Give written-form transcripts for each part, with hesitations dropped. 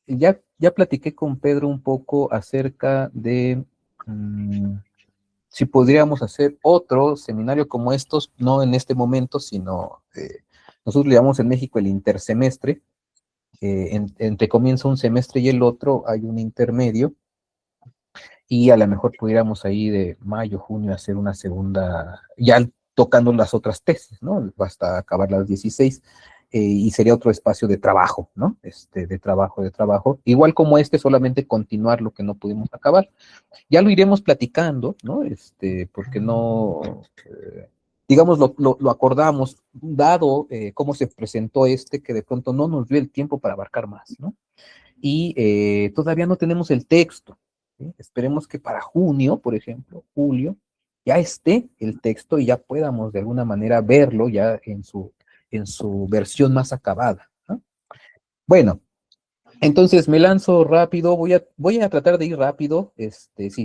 ya platiqué con Pedro un poco acerca de si podríamos hacer otro seminario como estos, no en este momento, sino nosotros le llamamos en México el intersemestre. Entre comienza un semestre y el otro hay un intermedio, y a lo mejor pudiéramos ahí de mayo, junio hacer una segunda, ya tocando las otras tesis, ¿no? Basta acabar las 16, y sería otro espacio de trabajo, ¿no? De trabajo. Igual como solamente continuar lo que no pudimos acabar. Ya lo iremos platicando, ¿no? Porque no, digamos, lo acordamos, dado cómo se presentó que de pronto no nos dio el tiempo para abarcar más, ¿no? Y todavía no tenemos el texto, ¿sí? Esperemos que para junio, por ejemplo, julio, ya esté el texto y ya podamos de alguna manera verlo ya en su versión más acabada, ¿no? Bueno, entonces me lanzo rápido, voy a tratar de ir rápido,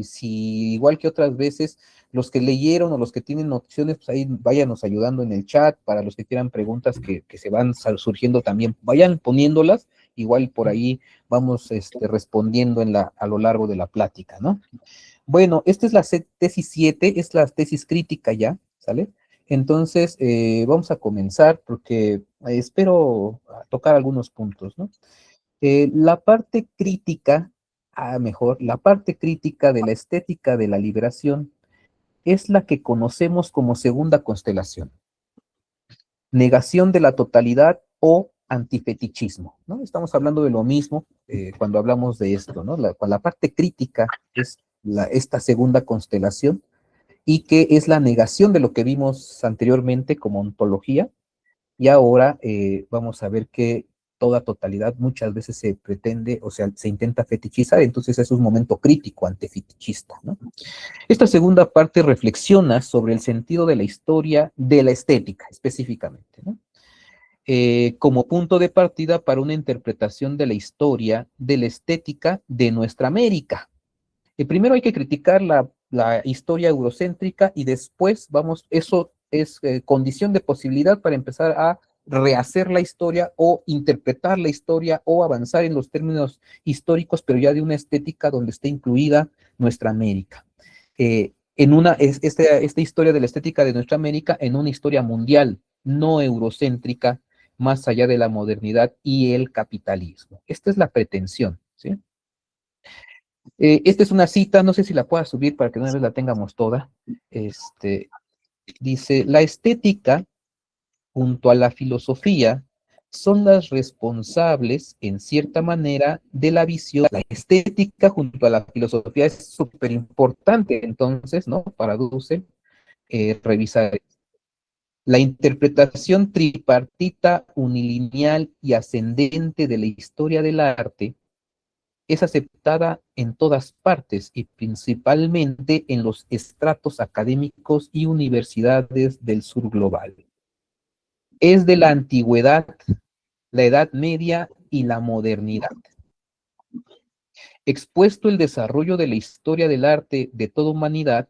si igual que otras veces, los que leyeron o los que tienen opciones, pues ahí váyanos ayudando en el chat, para los que quieran preguntas que se van surgiendo también, vayan poniéndolas, igual por ahí vamos respondiendo a lo largo de la plática, ¿no? Bueno, esta es la tesis 7, es la tesis crítica ya, ¿sale? Entonces, vamos a comenzar porque espero tocar algunos puntos, ¿no? La parte crítica, la parte crítica de la estética de la liberación es la que conocemos como segunda constelación, negación de la totalidad o antifetichismo, ¿no? Estamos hablando de lo mismo cuando hablamos de esto, ¿no? La parte crítica es esta segunda constelación, y que es la negación de lo que vimos anteriormente como ontología, y ahora vamos a ver que toda totalidad muchas veces se pretende, o sea, se intenta fetichizar, entonces es un momento crítico antifetichista, ¿no? Esta segunda parte reflexiona sobre el sentido de la historia, de la estética específicamente, ¿no? Como punto de partida para una interpretación de la historia, de la estética de nuestra América. Primero hay que criticar la historia eurocéntrica, y después eso es condición de posibilidad para empezar a rehacer la historia o interpretar la historia o avanzar en los términos históricos, pero ya de una estética donde esté incluida nuestra América. Esta historia de la estética de nuestra América en una historia mundial, no eurocéntrica, más allá de la modernidad y el capitalismo. Esta es la pretensión, ¿sí? Esta es una cita, no sé si la pueda subir para que una vez la tengamos toda. Dice: la estética junto a la filosofía son las responsables, en cierta manera, de la visión. La estética junto a la filosofía es súper importante, entonces, ¿no? Para Dussel, revisar la interpretación tripartita, unilineal y ascendente de la historia del arte es aceptada en todas partes y principalmente en los estratos académicos y universidades del sur global. Es de la antigüedad, la Edad Media y la modernidad. Expuesto el desarrollo de la historia del arte de toda humanidad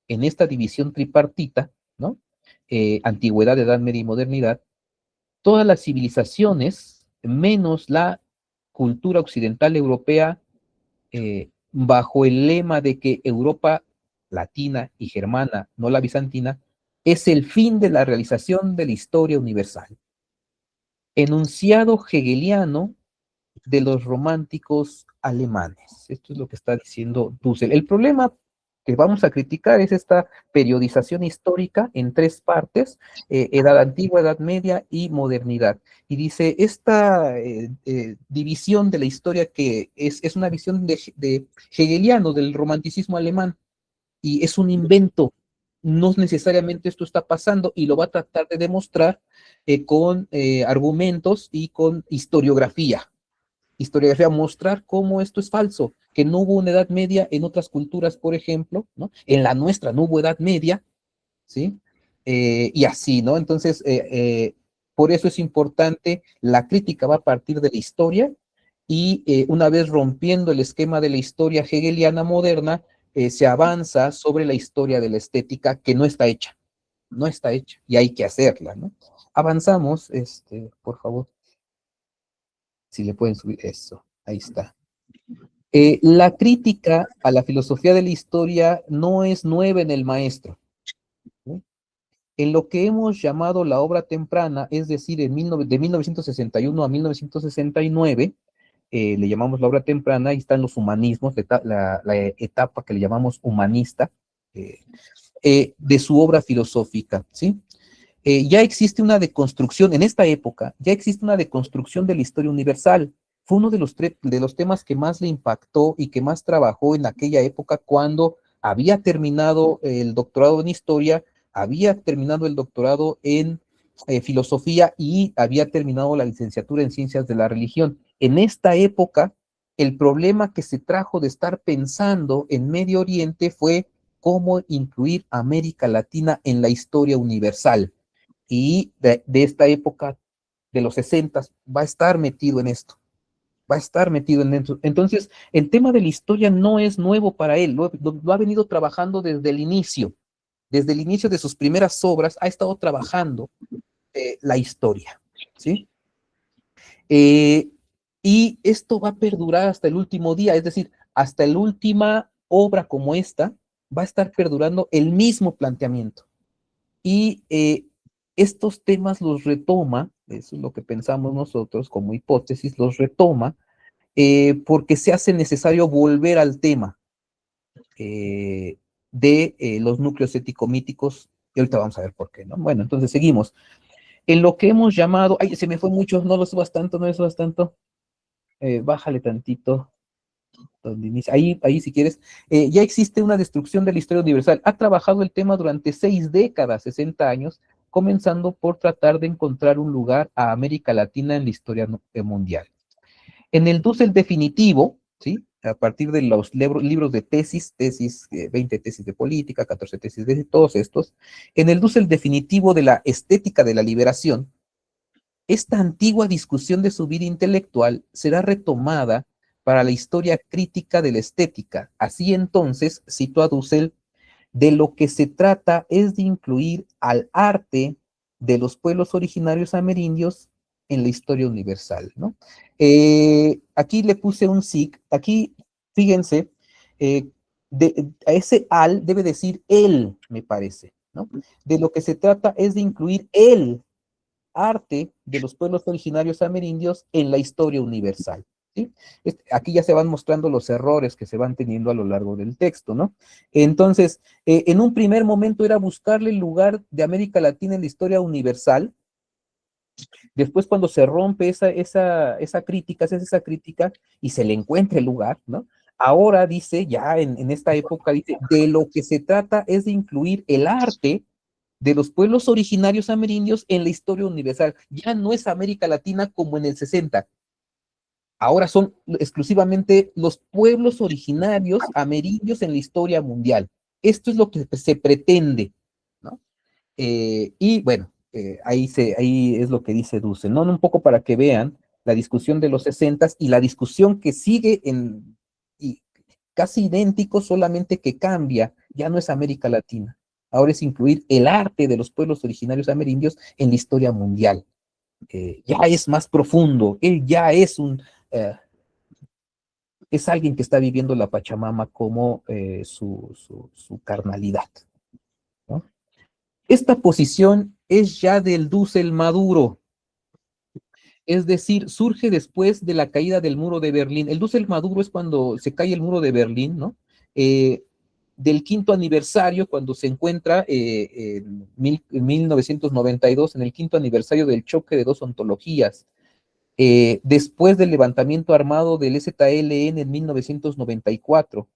en esta división tripartita, ¿no? Antigüedad, Edad Media y modernidad, todas las civilizaciones, menos la cultura occidental europea, bajo el lema de que Europa latina y germana, no la bizantina, es el fin de la realización de la historia universal. Enunciado hegeliano de los románticos alemanes. Esto es lo que está diciendo Dussel. El problema que vamos a criticar es esta periodización histórica en tres partes: edad antigua, edad media y modernidad. Y dice, esta división de la historia que es una visión de hegeliano del romanticismo alemán, y es un invento. No necesariamente esto está pasando, y lo va a tratar de demostrar con argumentos y con historiografía, mostrar cómo esto es falso, que no hubo una edad media en otras culturas, por ejemplo, ¿no? En la nuestra no hubo edad media, ¿sí? Y así, ¿no? Entonces, por eso es importante, la crítica va a partir de la historia, y una vez rompiendo el esquema de la historia hegeliana moderna, se avanza sobre la historia de la estética, que no está hecha, no está hecha, y hay que hacerla, ¿no? Avanzamos, por favor, si le pueden subir eso. Ahí está. La crítica a la filosofía de la historia no es nueva en el maestro, ¿sí? En lo que hemos llamado la obra temprana, es decir, de 1961 a 1969, le llamamos la obra temprana, ahí están los humanismos, la etapa que le llamamos humanista, eh, de su obra filosófica, ¿sí? Ya existe una deconstrucción, en esta época, ya existe una deconstrucción de la historia universal. Fue uno de los temas que más le impactó y que más trabajó en aquella época cuando había terminado el doctorado en historia, había terminado el doctorado en filosofía y había terminado la licenciatura en ciencias de la religión. En esta época, el problema que se trajo de estar pensando en Medio Oriente fue cómo incluir a América Latina en la historia universal. Y de esta época, de los 60, va a estar metido en esto, va a estar metido en esto. Entonces, el tema de la historia no es nuevo para él, lo ha venido trabajando desde el inicio de sus primeras obras, ha estado trabajando la historia, ¿sí? Eh, y esto va a perdurar hasta el último día, es decir, hasta la última obra como esta, va a estar perdurando el mismo planteamiento. Y estos temas los retoma, eso es lo que pensamos nosotros como hipótesis, los retoma porque se hace necesario volver al tema de los núcleos ético-míticos, y ahorita vamos a ver por qué, ¿no? Bueno, entonces seguimos. En lo que hemos llamado, ay, se me fue mucho, no lo subas tanto, no lo subas tanto, bájale tantito, donde inicia, ahí si quieres, ya existe una destrucción de la historia universal. Ha trabajado el tema durante 6 décadas, 60 años, comenzando por tratar de encontrar un lugar a América Latina en la historia mundial. En el Dussel definitivo, ¿sí? A partir de los libros de tesis, 20 tesis de política, 14 tesis de todos estos, en el Dussel definitivo de la estética de la liberación, esta antigua discusión de su vida intelectual será retomada para la historia crítica de la estética. Así entonces, cito a Dussel, de lo que se trata es de incluir al arte de los pueblos originarios amerindios en la historia universal, ¿no? Aquí le puse un sig, aquí, fíjense, a ese al debe decir él, me parece, ¿no? De lo que se trata es de incluir el arte de los pueblos originarios amerindios en la historia universal. ¿Sí? Aquí ya se van mostrando los errores que se van teniendo a lo largo del texto, ¿no? Entonces, en un primer momento era buscarle el lugar de América Latina en la historia universal. Después, cuando se rompe esa crítica, se hace esa crítica y se le encuentra el lugar, ¿no? Ahora dice, ya en esta época, dice, de lo que se trata es de incluir el arte de los pueblos originarios amerindios en la historia universal. Ya no es América Latina como en el 60. Ahora son exclusivamente los pueblos originarios amerindios en la historia mundial. Esto es lo que se pretende, ¿no? Y bueno, ahí es lo que dice Dussel, ¿no? Un poco para que vean la discusión de los 60 y la discusión que sigue y casi idéntico, solamente que cambia, ya no es América Latina. Ahora es incluir el arte de los pueblos originarios amerindios en la historia mundial. Ya es más profundo, él ya es alguien que está viviendo la Pachamama como su carnalidad, ¿no? Esta posición es ya del Dussel maduro, es decir, surge después de la caída del muro de Berlín. El Dussel maduro es cuando se cae el muro de Berlín, ¿no? Del quinto aniversario, cuando se encuentra en 1992, en el quinto aniversario del choque de dos ontologías, después del levantamiento armado del EZLN en 1994.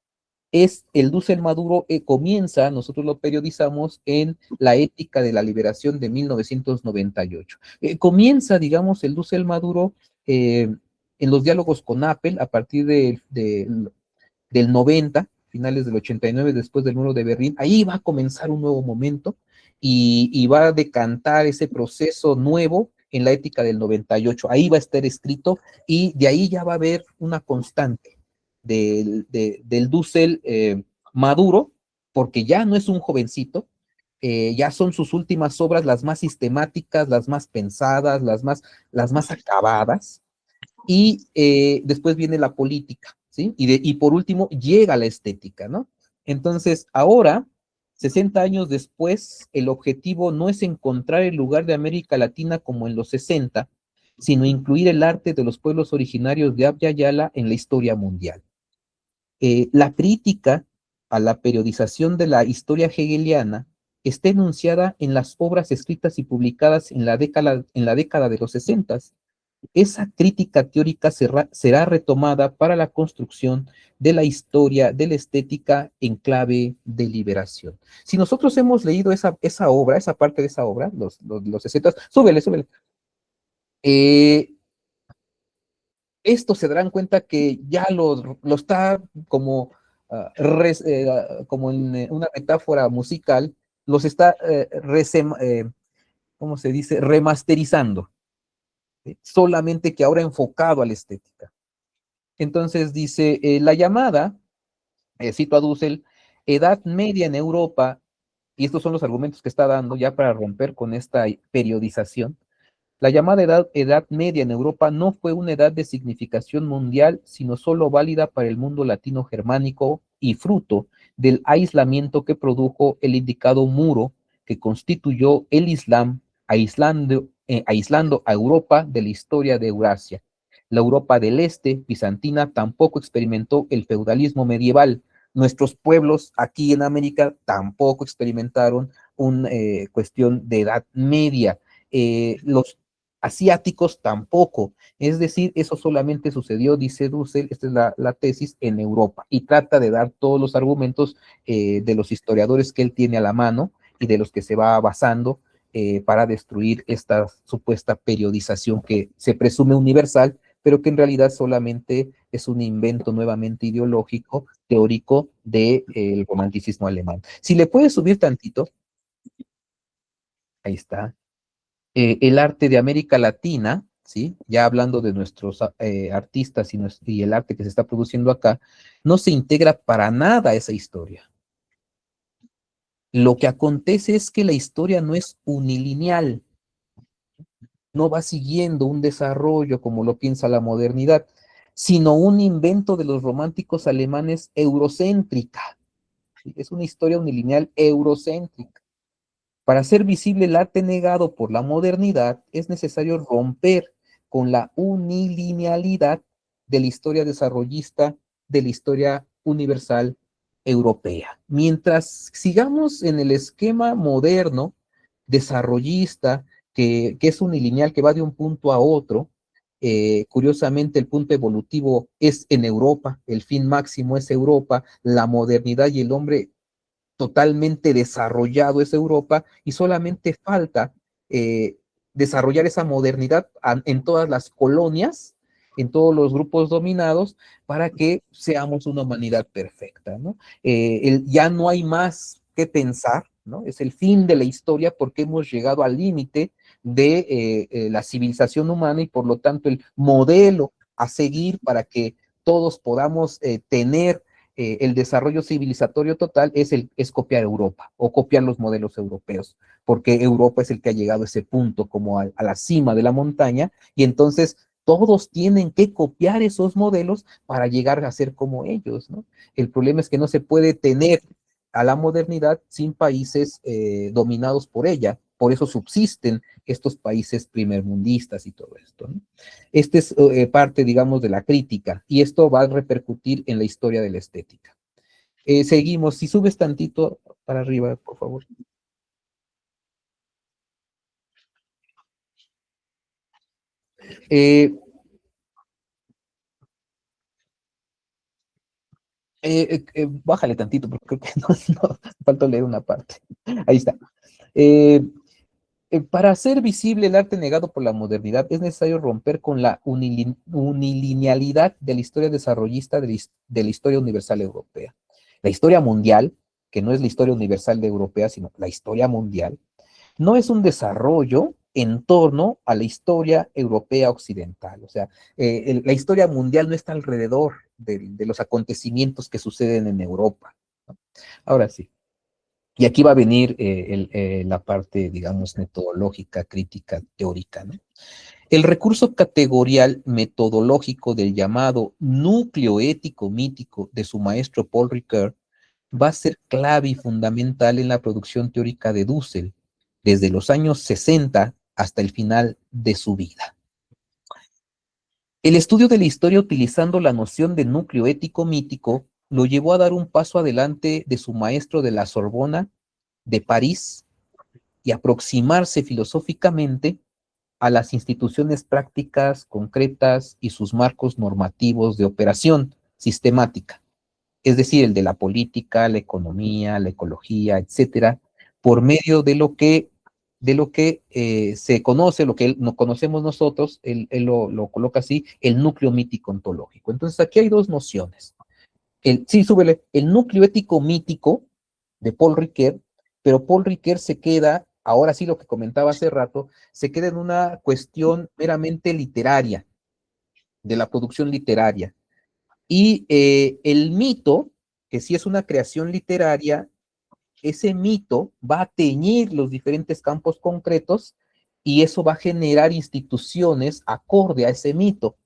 Es el Dussel Maduro, comienza, nosotros lo periodizamos en La Ética de la Liberación de 1998. Comienza, digamos, el Dussel Maduro en los diálogos con Apple a partir del 90, finales del 89, después del muro de Berlín. Ahí va a comenzar un nuevo momento y va a decantar ese proceso nuevo en la ética del 98. Ahí va a estar escrito y de ahí ya va a haber una constante del Dussel maduro, porque ya no es un jovencito, ya son sus últimas obras las más sistemáticas, las más pensadas, las más acabadas, y después viene la política, ¿sí? Y por último llega la estética, ¿no? Entonces, ahora, 60 años después, el objetivo no es encontrar el lugar de América Latina como en los 60, sino incluir el arte de los pueblos originarios de Abya Yala en la historia mundial. La crítica a la periodización de la historia hegeliana está enunciada en las obras escritas y publicadas en la década de los 60. Esa crítica teórica será retomada para la construcción de la historia de la estética en clave de liberación. Si nosotros hemos leído esa obra, esa parte de esa obra, los 60, súbele, súbele. Estos se darán cuenta que ya lo está como, como en una metáfora musical, los está, ¿cómo se dice? Remasterizando, ¿sí? Solamente que ahora enfocado a la estética. Entonces dice, la llamada, cito a Dussel, Edad Media en Europa, y estos son los argumentos que está dando ya para romper con esta periodización. La llamada edad Media en Europa no fue una edad de significación mundial, sino solo válida para el mundo latino-germánico y fruto del aislamiento que produjo el indicado muro que constituyó el Islam, aislando a Europa de la historia de Eurasia. La Europa del Este, bizantina, tampoco experimentó el feudalismo medieval. Nuestros pueblos aquí en América tampoco experimentaron una cuestión de edad media. Los asiáticos tampoco. Es decir, eso solamente sucedió, dice Dussel, esta es la tesis, en Europa, y trata de dar todos los argumentos de los historiadores que él tiene a la mano y de los que se va basando para destruir esta supuesta periodización que se presume universal, pero que en realidad solamente es un invento nuevamente ideológico, teórico del romanticismo alemán. Si le puedes subir tantito, ahí está. El arte de América Latina, ¿sí? Ya hablando de nuestros artistas y el arte que se está produciendo acá, no se integra para nada a esa historia. Lo que acontece es que la historia no es unilineal, no va siguiendo un desarrollo como lo piensa la modernidad, sino un invento de los románticos alemanes eurocéntrica. ¿Sí? Es una historia unilineal eurocéntrica. Para hacer visible el arte negado por la modernidad, es necesario romper con la unilinealidad de la historia desarrollista, de la historia universal europea. Mientras sigamos en el esquema moderno, desarrollista, que es unilineal, que va de un punto a otro, curiosamente el punto evolutivo es en Europa, el fin máximo es Europa, la modernidad y el hombre totalmente desarrollado es Europa y solamente falta desarrollar esa modernidad en todas las colonias, en todos los grupos dominados, para que seamos una humanidad perfecta, ¿no? Ya no hay más que pensar, ¿no? Es el fin de la historia porque hemos llegado al límite de la civilización humana y por lo tanto el modelo a seguir para que todos podamos tener el desarrollo civilizatorio total es copiar Europa o copiar los modelos europeos, porque Europa es el que ha llegado a ese punto como a la cima de la montaña y entonces todos tienen que copiar esos modelos para llegar a ser como ellos, ¿no? El problema es que no se puede tener a la modernidad sin países dominados por ella, por eso subsisten estos países primermundistas y todo esto, ¿no? Este es parte, digamos, de la crítica y esto va a repercutir en la historia de la estética. Seguimos, si subes tantito para arriba, por favor. Eh, Bájale tantito porque creo que no, falta leer una parte. Ahí está. Eh, para hacer visible el arte negado por la modernidad es necesario romper con la unilinealidad de la historia desarrollista de la historia universal europea. La historia mundial, que no es la historia universal de europea, sino la historia mundial, no es un desarrollo en torno a la historia europea occidental. O sea, la historia mundial no está alrededor de los acontecimientos que suceden en Europa, ¿no? Ahora sí. Y aquí va a venir la parte, digamos, metodológica, crítica, teórica, ¿no? El recurso categorial metodológico del llamado núcleo ético mítico de su maestro Paul Ricoeur va a ser clave y fundamental en la producción teórica de Dussel, desde los años 60 hasta el final de su vida. El estudio de la historia utilizando la noción de núcleo ético mítico lo llevó a dar un paso adelante de su maestro de la Sorbona, de París, y aproximarse filosóficamente a las instituciones prácticas, concretas y sus marcos normativos de operación sistemática, es decir, el de la política, la economía, la ecología, etcétera, por medio de lo que se conoce, lo que no conocemos nosotros, él lo coloca así, el núcleo mítico ontológico. Entonces, aquí hay dos nociones. Sí, súbele, el núcleo ético mítico de Paul Ricoeur, pero Paul Ricoeur se queda, ahora sí lo que comentaba hace rato, se queda en una cuestión meramente literaria, de la producción literaria. Y el mito, que sí es una creación literaria, ese mito va a teñir los diferentes campos concretos y eso va a generar instituciones acorde a ese mito.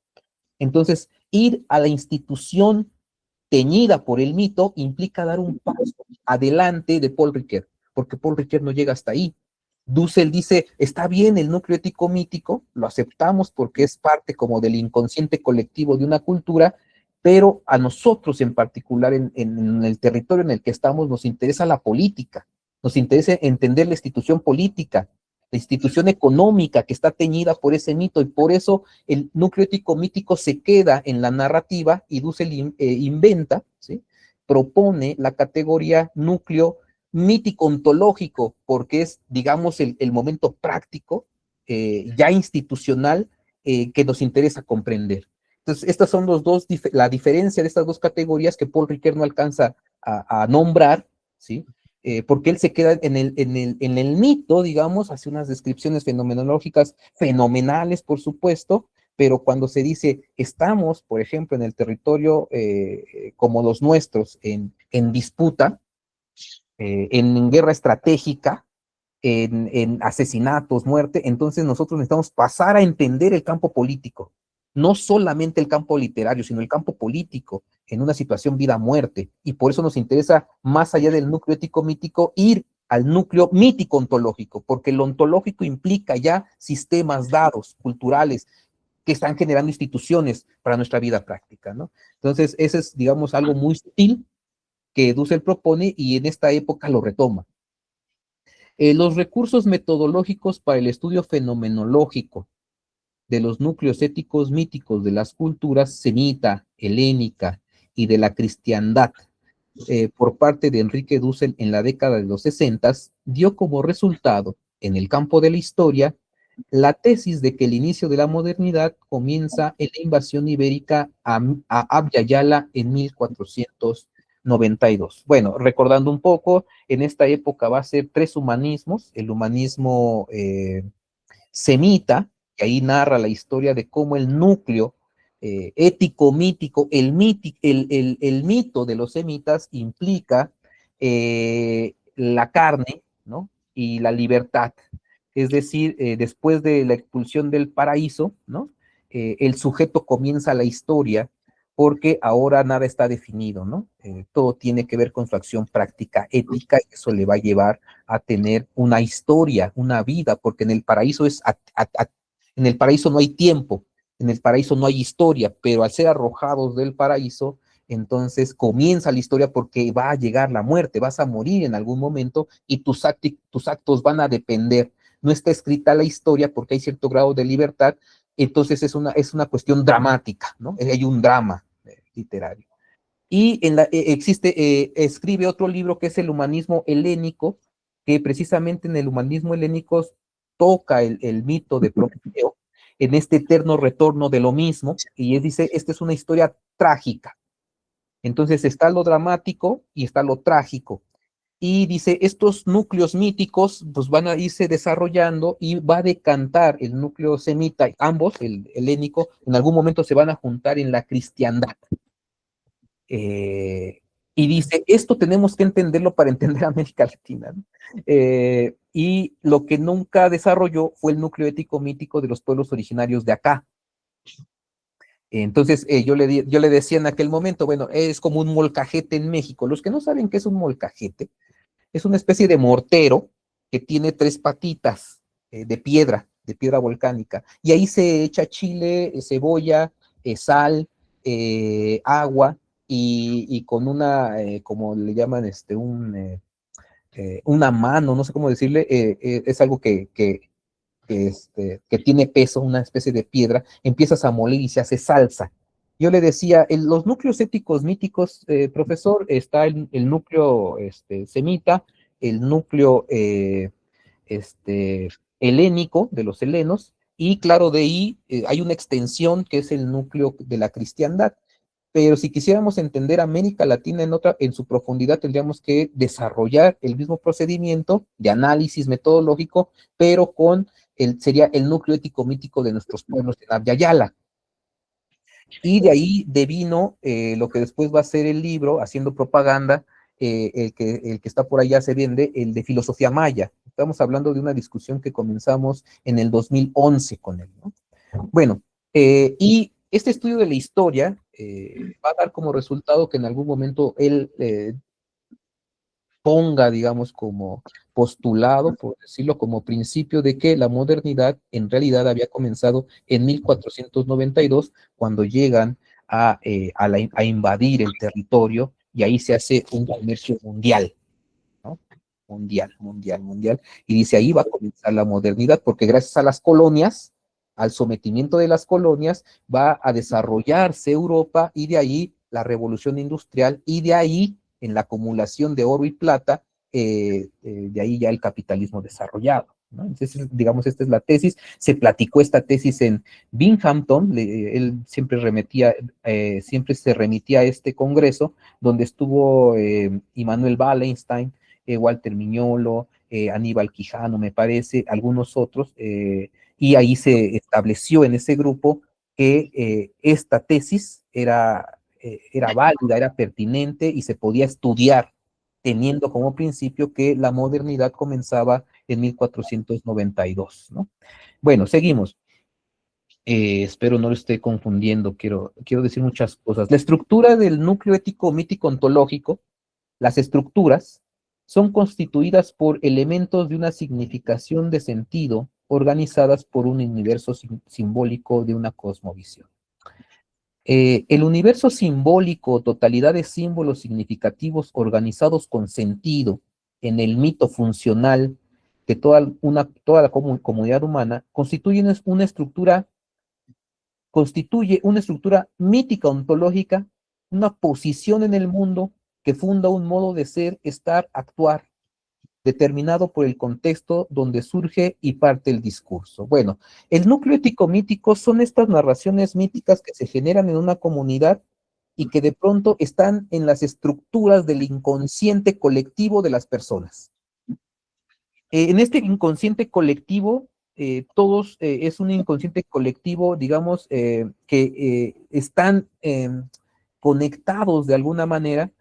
Entonces, ir a la institución teñida por el mito implica dar un paso adelante de Paul Ricoeur, porque Paul Ricoeur no llega hasta ahí. Dussel dice, está bien el núcleo ético mítico, lo aceptamos porque es parte como del inconsciente colectivo de una cultura, pero a nosotros en particular en el territorio en el que estamos nos interesa la política, nos interesa entender la institución política, la institución económica que está teñida por ese mito y por eso el núcleo ético mítico se queda en la narrativa y Dussel inventa, ¿sí? Propone la categoría núcleo mítico ontológico, porque es, digamos, el momento práctico, ya institucional, que nos interesa comprender. Entonces, estas son la diferencia de estas dos categorías que Paul Ricoeur no alcanza a nombrar, ¿sí? Porque él se queda en el mito, digamos, hace unas descripciones fenomenológicas fenomenales, por supuesto, pero cuando se dice, estamos, por ejemplo, en el territorio como los nuestros, en disputa, en guerra estratégica, en asesinatos, muerte, entonces nosotros necesitamos pasar a entender el campo político, no solamente el campo literario, sino el campo político en una situación vida-muerte, y por eso nos interesa, más allá del núcleo ético-mítico, ir al núcleo mítico-ontológico, porque lo ontológico implica ya sistemas dados, culturales, que están generando instituciones para nuestra vida práctica, ¿no? Entonces, ese es, digamos, algo muy sutil que Dussel propone y en esta época lo retoma. Los recursos metodológicos para el estudio fenomenológico de los núcleos éticos míticos de las culturas semita, helénica y de la cristiandad por parte de Enrique Dussel en la década de los 60 dio como resultado, en el campo de la historia, la tesis de que el inicio de la modernidad comienza en la invasión ibérica a Abya Yala en 1492. Bueno, recordando un poco, en esta época va a ser tres humanismos, el humanismo semita, que ahí narra la historia de cómo el núcleo ético, mítico, el mito de los semitas implica la carne, ¿no? Y la libertad. Es decir, después de la expulsión del paraíso, ¿no? El sujeto comienza la historia porque ahora nada está definido, ¿no? Todo tiene que ver con su acción práctica ética y eso le va a llevar a tener una historia, una vida, porque en el paraíso en el paraíso no hay tiempo, en el paraíso no hay historia, pero al ser arrojados del paraíso, entonces comienza la historia porque va a llegar la muerte, vas a morir en algún momento y tus actos van a depender. No está escrita la historia porque hay cierto grado de libertad, entonces es una cuestión dramática, ¿no? Hay un drama literario. Y escribe otro libro que es el humanismo helénico, que precisamente en el humanismo helénico toca el mito de Prometeo, en este eterno retorno de lo mismo, y él dice, esta es una historia trágica. Entonces está lo dramático y está lo trágico. Y dice, estos núcleos míticos pues van a irse desarrollando y va a decantar el núcleo semita, ambos, el helénico, en algún momento se van a juntar en la cristiandad. Y dice, esto tenemos que entenderlo para entender América Latina, ¿no? Y lo que nunca desarrolló fue el núcleo ético mítico de los pueblos originarios de acá. Entonces, yo le decía en aquel momento, bueno, es como un molcajete en México. Los que no saben qué es un molcajete, es una especie de mortero que tiene tres patitas de piedra volcánica, y ahí se echa chile, cebolla, sal, agua, y con una, como le llaman, una mano, no sé cómo decirle, es algo que tiene peso, una especie de piedra, empiezas a moler y se hace salsa. Yo le decía, en los núcleos éticos míticos, profesor, está el núcleo semita, el núcleo este, helénico de los helenos, y claro, de ahí hay una extensión que es el núcleo de la cristiandad. Pero si quisiéramos entender América Latina en su profundidad, tendríamos que desarrollar el mismo procedimiento de análisis metodológico, pero sería el núcleo ético mítico de nuestros pueblos en Abya Yala. Y de ahí devino lo que después va a ser el libro, haciendo propaganda, el que está por allá se vende, el de filosofía maya. Estamos hablando de una discusión que comenzamos en el 2011 con él, ¿no? Bueno, y este estudio de la historia va a dar como resultado que en algún momento él ponga, digamos, como postulado, por decirlo, como principio de que la modernidad en realidad había comenzado en 1492, cuando llegan a invadir el territorio, y ahí se hace un comercio mundial, ¿no? Mundial, mundial, mundial. Y dice, ahí va a comenzar la modernidad, porque gracias a las colonias, al sometimiento de las colonias, va a desarrollarse Europa, y de ahí la revolución industrial, y de ahí, en la acumulación de oro y plata, de ahí ya el capitalismo desarrollado, ¿no? Entonces, digamos, esta es la tesis. Se platicó esta tesis en Binghamton, él siempre se remitía a este congreso, donde estuvo Immanuel Wallenstein, Walter Miñolo, Aníbal Quijano, me parece, algunos otros, y ahí se estableció en ese grupo que esta tesis era válida, era pertinente y se podía estudiar, teniendo como principio que la modernidad comenzaba en 1492, ¿no? Bueno, seguimos. Espero no lo esté confundiendo, quiero decir muchas cosas. La estructura del núcleo ético mítico ontológico, las estructuras, son constituidas por elementos de una significación de sentido organizadas por un universo simbólico de una cosmovisión. El universo simbólico, totalidad de símbolos significativos organizados con sentido en el mito funcional de toda la comunidad humana, constituye una estructura mítica ontológica, una posición en el mundo que funda un modo de ser, estar, actuar, determinado por el contexto donde surge y parte el discurso. Bueno, el núcleo ético-mítico son estas narraciones míticas que se generan en una comunidad y que de pronto están en las estructuras del inconsciente colectivo de las personas. En este inconsciente colectivo, es un inconsciente colectivo, digamos, que están conectados de alguna manera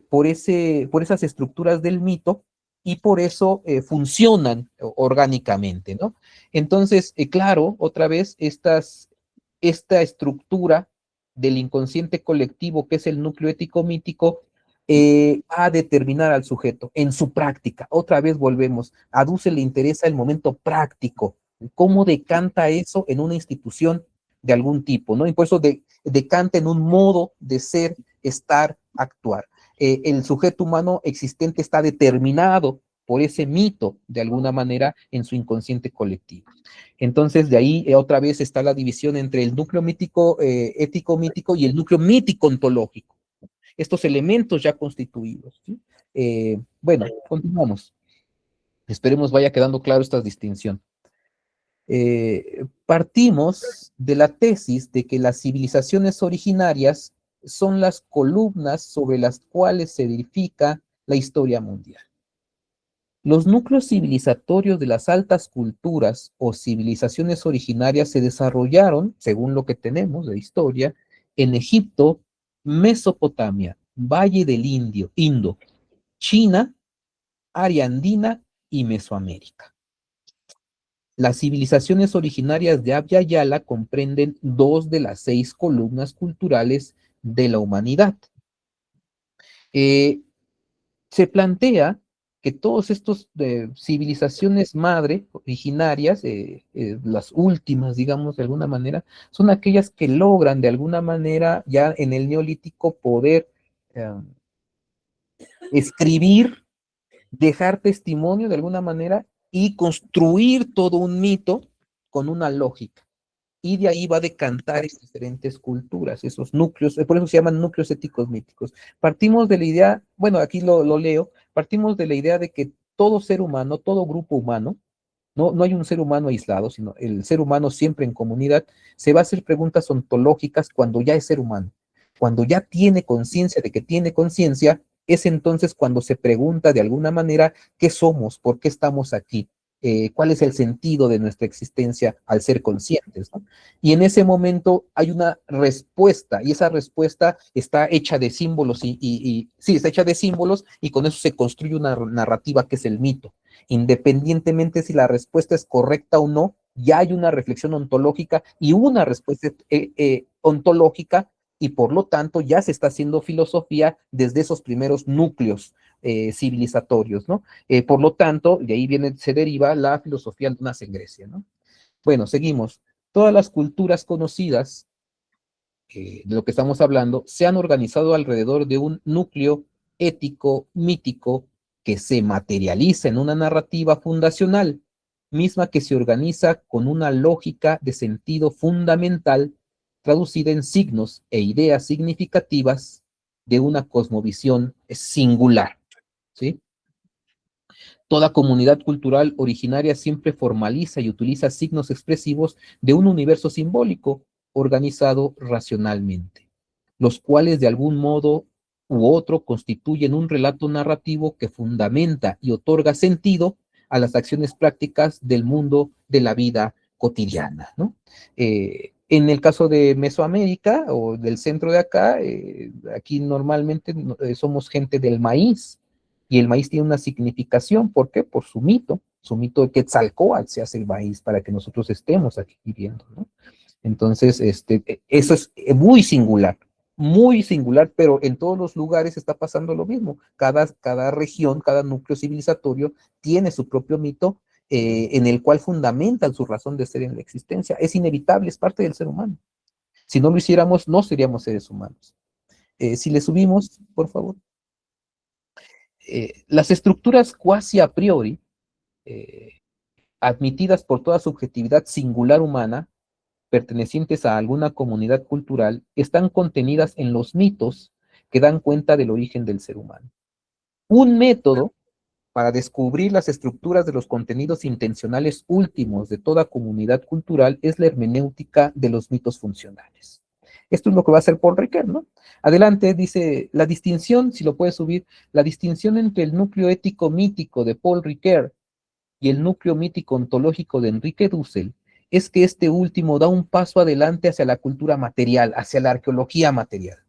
por esas estructuras del mito, y por eso funcionan orgánicamente, ¿no? Entonces, claro, otra vez, esta estructura del inconsciente colectivo, que es el núcleo ético mítico, a determinar al sujeto en su práctica. Otra vez volvemos, a Dussel le interesa el momento práctico, cómo decanta eso en una institución de algún tipo, ¿no? Y por eso decanta en un modo de ser, estar, actuar. El sujeto humano existente está determinado por ese mito, de alguna manera, en su inconsciente colectivo. Entonces, de ahí otra vez está la división entre el núcleo mítico, ético mítico, y el núcleo mítico ontológico, estos elementos ya constituidos, ¿sí? Bueno, continuamos. Esperemos vaya quedando claro esta distinción. Partimos de la tesis de que las civilizaciones originarias son las columnas sobre las cuales se edifica la historia mundial. Los núcleos civilizatorios de las altas culturas o civilizaciones originarias se desarrollaron, según lo que tenemos de historia, en Egipto, Mesopotamia, Valle del Indo, China, área andina y Mesoamérica. Las civilizaciones originarias de Abya Yala comprenden 2 de las 6 columnas culturales de la humanidad. Se plantea que todas estas civilizaciones madre originarias, las últimas, digamos, de alguna manera, son aquellas que logran de alguna manera ya en el Neolítico poder escribir, dejar testimonio de alguna manera y construir todo un mito con una lógica. Y de ahí va a decantar esas diferentes culturas, esos núcleos, por eso se llaman núcleos éticos míticos. Partimos de la idea, bueno, aquí lo leo, partimos de la idea de que todo ser humano, todo grupo humano, no hay un ser humano aislado, sino el ser humano siempre en comunidad, se va a hacer preguntas ontológicas cuando ya es ser humano. Cuando ya tiene conciencia de que tiene conciencia, es entonces cuando se pregunta de alguna manera qué somos, por qué estamos aquí, cuál es el sentido de nuestra existencia al ser conscientes, ¿no? Y en ese momento hay una respuesta, y esa respuesta está hecha de símbolos, sí, está hecha de símbolos, y con eso se construye una narrativa que es el mito. Independientemente si la respuesta es correcta o no, ya hay una reflexión ontológica y una respuesta ontológica, y por lo tanto ya se está haciendo filosofía desde esos primeros núcleos civilizatorios, ¿no? Por lo tanto, de ahí se deriva la filosofía que nace en Grecia, ¿no? Bueno, seguimos. Todas las culturas conocidas de lo que estamos hablando se han organizado alrededor de un núcleo ético, mítico, que se materializa en una narrativa fundacional, misma que se organiza con una lógica de sentido fundamental traducida en signos e ideas significativas de una cosmovisión singular, ¿sí? Toda comunidad cultural originaria siempre formaliza y utiliza signos expresivos de un universo simbólico organizado racionalmente, los cuales de algún modo u otro constituyen un relato narrativo que fundamenta y otorga sentido a las acciones prácticas del mundo de la vida cotidiana, ¿no? En el caso de Mesoamérica o del centro de acá, aquí normalmente somos gente del maíz, y el maíz tiene una significación. ¿Por qué? Por su mito de Quetzalcóatl se hace el maíz para que nosotros estemos aquí viviendo, ¿no? Entonces, eso es muy singular, pero en todos los lugares está pasando lo mismo. Cada región, cada núcleo civilizatorio tiene su propio mito en el cual fundamentan su razón de ser en la existencia. Es inevitable, es parte del ser humano. Si no lo hiciéramos, no seríamos seres humanos. Si le subimos, por favor. Las estructuras quasi a priori, admitidas por toda subjetividad singular humana, pertenecientes a alguna comunidad cultural, están contenidas en los mitos que dan cuenta del origen del ser humano. Un método para descubrir las estructuras de los contenidos intencionales últimos de toda comunidad cultural es la hermenéutica de los mitos funcionales. Esto es lo que va a hacer Paul Ricoeur, ¿no? Adelante, dice, la distinción, si lo puedes subir, la distinción entre el núcleo ético mítico de Paul Ricoeur y el núcleo mítico ontológico de Enrique Dussel es que este último da un paso adelante hacia la cultura material, hacia la arqueología material,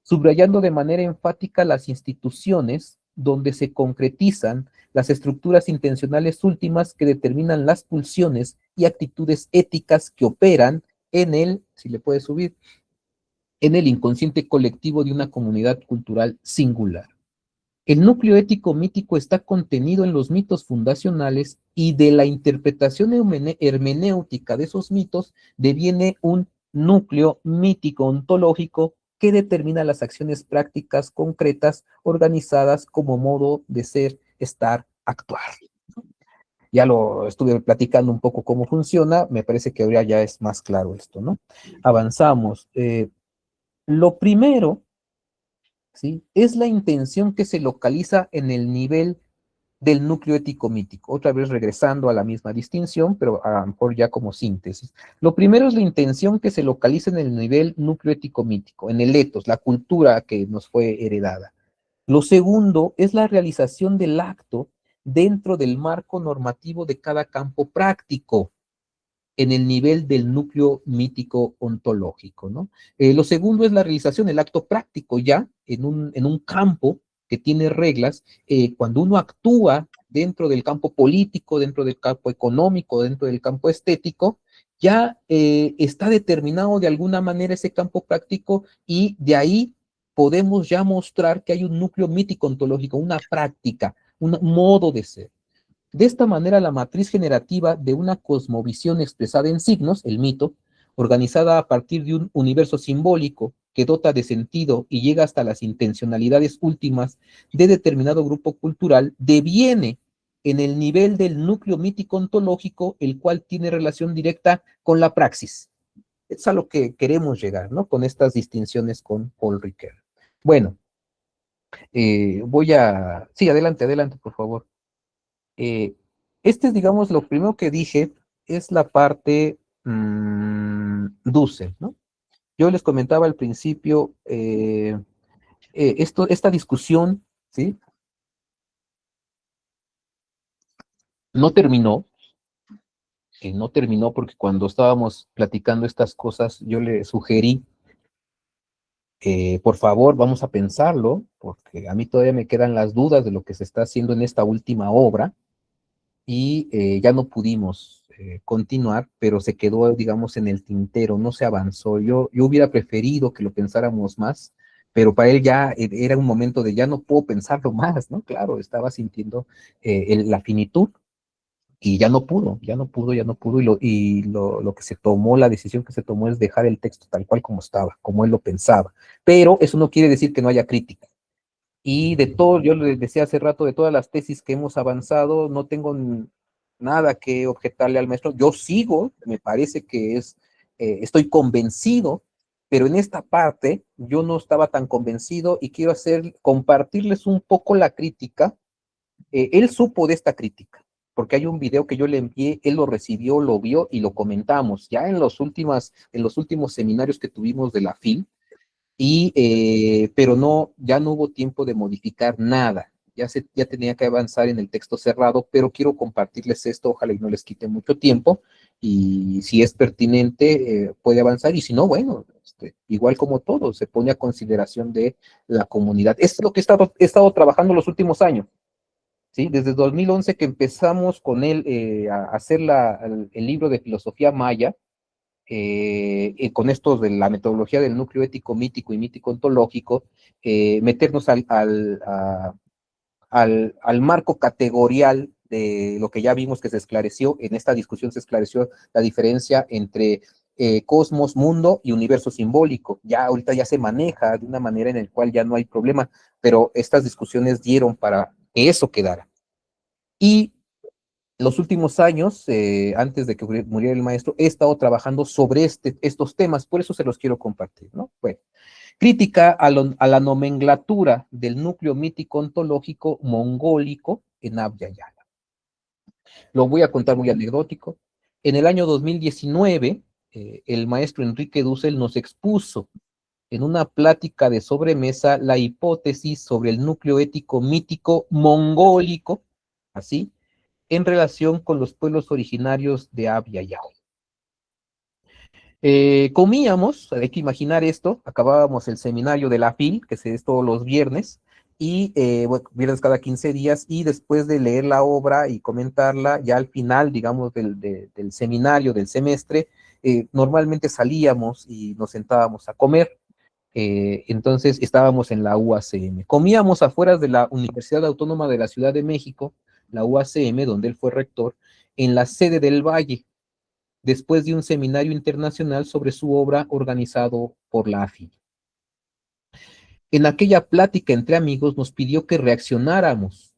subrayando de manera enfática las instituciones donde se concretizan las estructuras intencionales últimas que determinan las pulsiones y actitudes éticas que operan en el, si le puede subir, en el inconsciente colectivo de una comunidad cultural singular. El núcleo ético mítico está contenido en los mitos fundacionales, y de la interpretación hermenéutica de esos mitos deviene un núcleo mítico ontológico que determina las acciones prácticas concretas organizadas como modo de ser, estar, actuar. Ya lo estuve platicando un poco cómo funciona, me parece que ahora ya es más claro esto, ¿no? Avanzamos. Lo primero, ¿sí?, es la intención que se localiza en el nivel del núcleo ético mítico. Otra vez regresando a la misma distinción, pero a lo mejor ya como síntesis. Lo primero es la intención que se localiza en el nivel núcleo ético mítico, en el etos, la cultura que nos fue heredada. Lo segundo es la realización del acto dentro del marco normativo de cada campo práctico. en el nivel del núcleo mítico ontológico, ¿no? Lo segundo es la realización, el acto práctico ya en un campo que tiene reglas. Cuando uno actúa dentro del campo político, dentro del campo económico, dentro del campo estético, ya está determinado de alguna manera ese campo práctico, y de ahí podemos ya mostrar que hay un núcleo mítico ontológico, una práctica, un modo de ser. De esta manera, la matriz generativa de una cosmovisión expresada en signos, el mito, organizada a partir de un universo simbólico que dota de sentido y llega hasta las intencionalidades últimas de determinado grupo cultural, deviene en el nivel del núcleo mítico ontológico, el cual tiene relación directa con la praxis. Es a lo que queremos llegar, ¿no? Con estas distinciones con Paul Ricoeur. Bueno, voy a... Sí, adelante, adelante, por favor. Eh, este es, digamos, lo primero que dije, es la parte Dussel, ¿no? Yo les comentaba al principio, esta discusión, ¿sí? No terminó, no terminó porque cuando estábamos platicando estas cosas, yo le sugerí, por favor, vamos a pensarlo, porque a mí todavía me quedan las dudas de lo que se está haciendo en esta última obra, y ya no pudimos continuar, pero se quedó, digamos, en el tintero, no se avanzó. Yo hubiera preferido que lo pensáramos más, pero para él ya era un momento de ya no puedo pensarlo más, ¿no? Claro, estaba sintiendo la finitud, y ya no pudo, ya no pudo, ya no pudo, lo que se tomó, la decisión que se tomó es dejar el texto tal cual como estaba, como él lo pensaba. Pero eso no quiere decir que no haya crítica. Y de todo, yo les decía hace rato, de todas las tesis que hemos avanzado, no tengo nada que objetarle al maestro. Yo sigo, me parece que estoy convencido, pero en esta parte yo no estaba tan convencido, y quiero compartirles un poco la crítica. Él supo de esta crítica, porque hay un video que yo le envié, él lo recibió, lo vio y lo comentamos ya en los últimos seminarios que tuvimos de la FIL. Pero no, ya no hubo tiempo de modificar nada, ya tenía que avanzar en el texto cerrado, pero quiero compartirles esto, ojalá y no les quite mucho tiempo, y si es pertinente, puede avanzar, y si no, bueno, igual como todo, se pone a consideración de la comunidad. Esto es lo que he estado trabajando los últimos años, ¿sí? Desde 2011 que empezamos con él a hacer el libro de filosofía maya, con estos de la metodología del núcleo ético mítico y mítico ontológico, meternos al marco categorial de lo que ya vimos que se esclareció, en esta discusión se esclareció la diferencia entre cosmos, mundo y universo simbólico. Ya ahorita ya se maneja de una manera en la cual ya no hay problema, pero estas discusiones dieron para que eso quedara. Y los últimos años, antes de que muriera el maestro, he estado trabajando sobre estos temas, por eso se los quiero compartir, ¿no? Bueno, crítica a la nomenclatura del núcleo mítico ontológico mongólico en Abya Yala. Lo voy a contar muy anecdótico. En el año 2019, el maestro Enrique Dussel nos expuso en una plática de sobremesa la hipótesis sobre el núcleo ético mítico mongólico, así, en relación con los pueblos originarios de Abya Yala. Comíamos, hay que imaginar esto, acabábamos el seminario de la FIL, que es todos los viernes, y bueno, viernes cada 15 días, y después de leer la obra y comentarla, ya al final, digamos, del seminario, del semestre, normalmente salíamos y nos sentábamos a comer. Entonces estábamos en la UACM. Comíamos afuera de la Universidad Autónoma de la Ciudad de México, la UACM, donde él fue rector, en la sede del Valle, después de un seminario internacional sobre su obra organizado por la AFI. En aquella plática entre amigos nos pidió que reaccionáramos.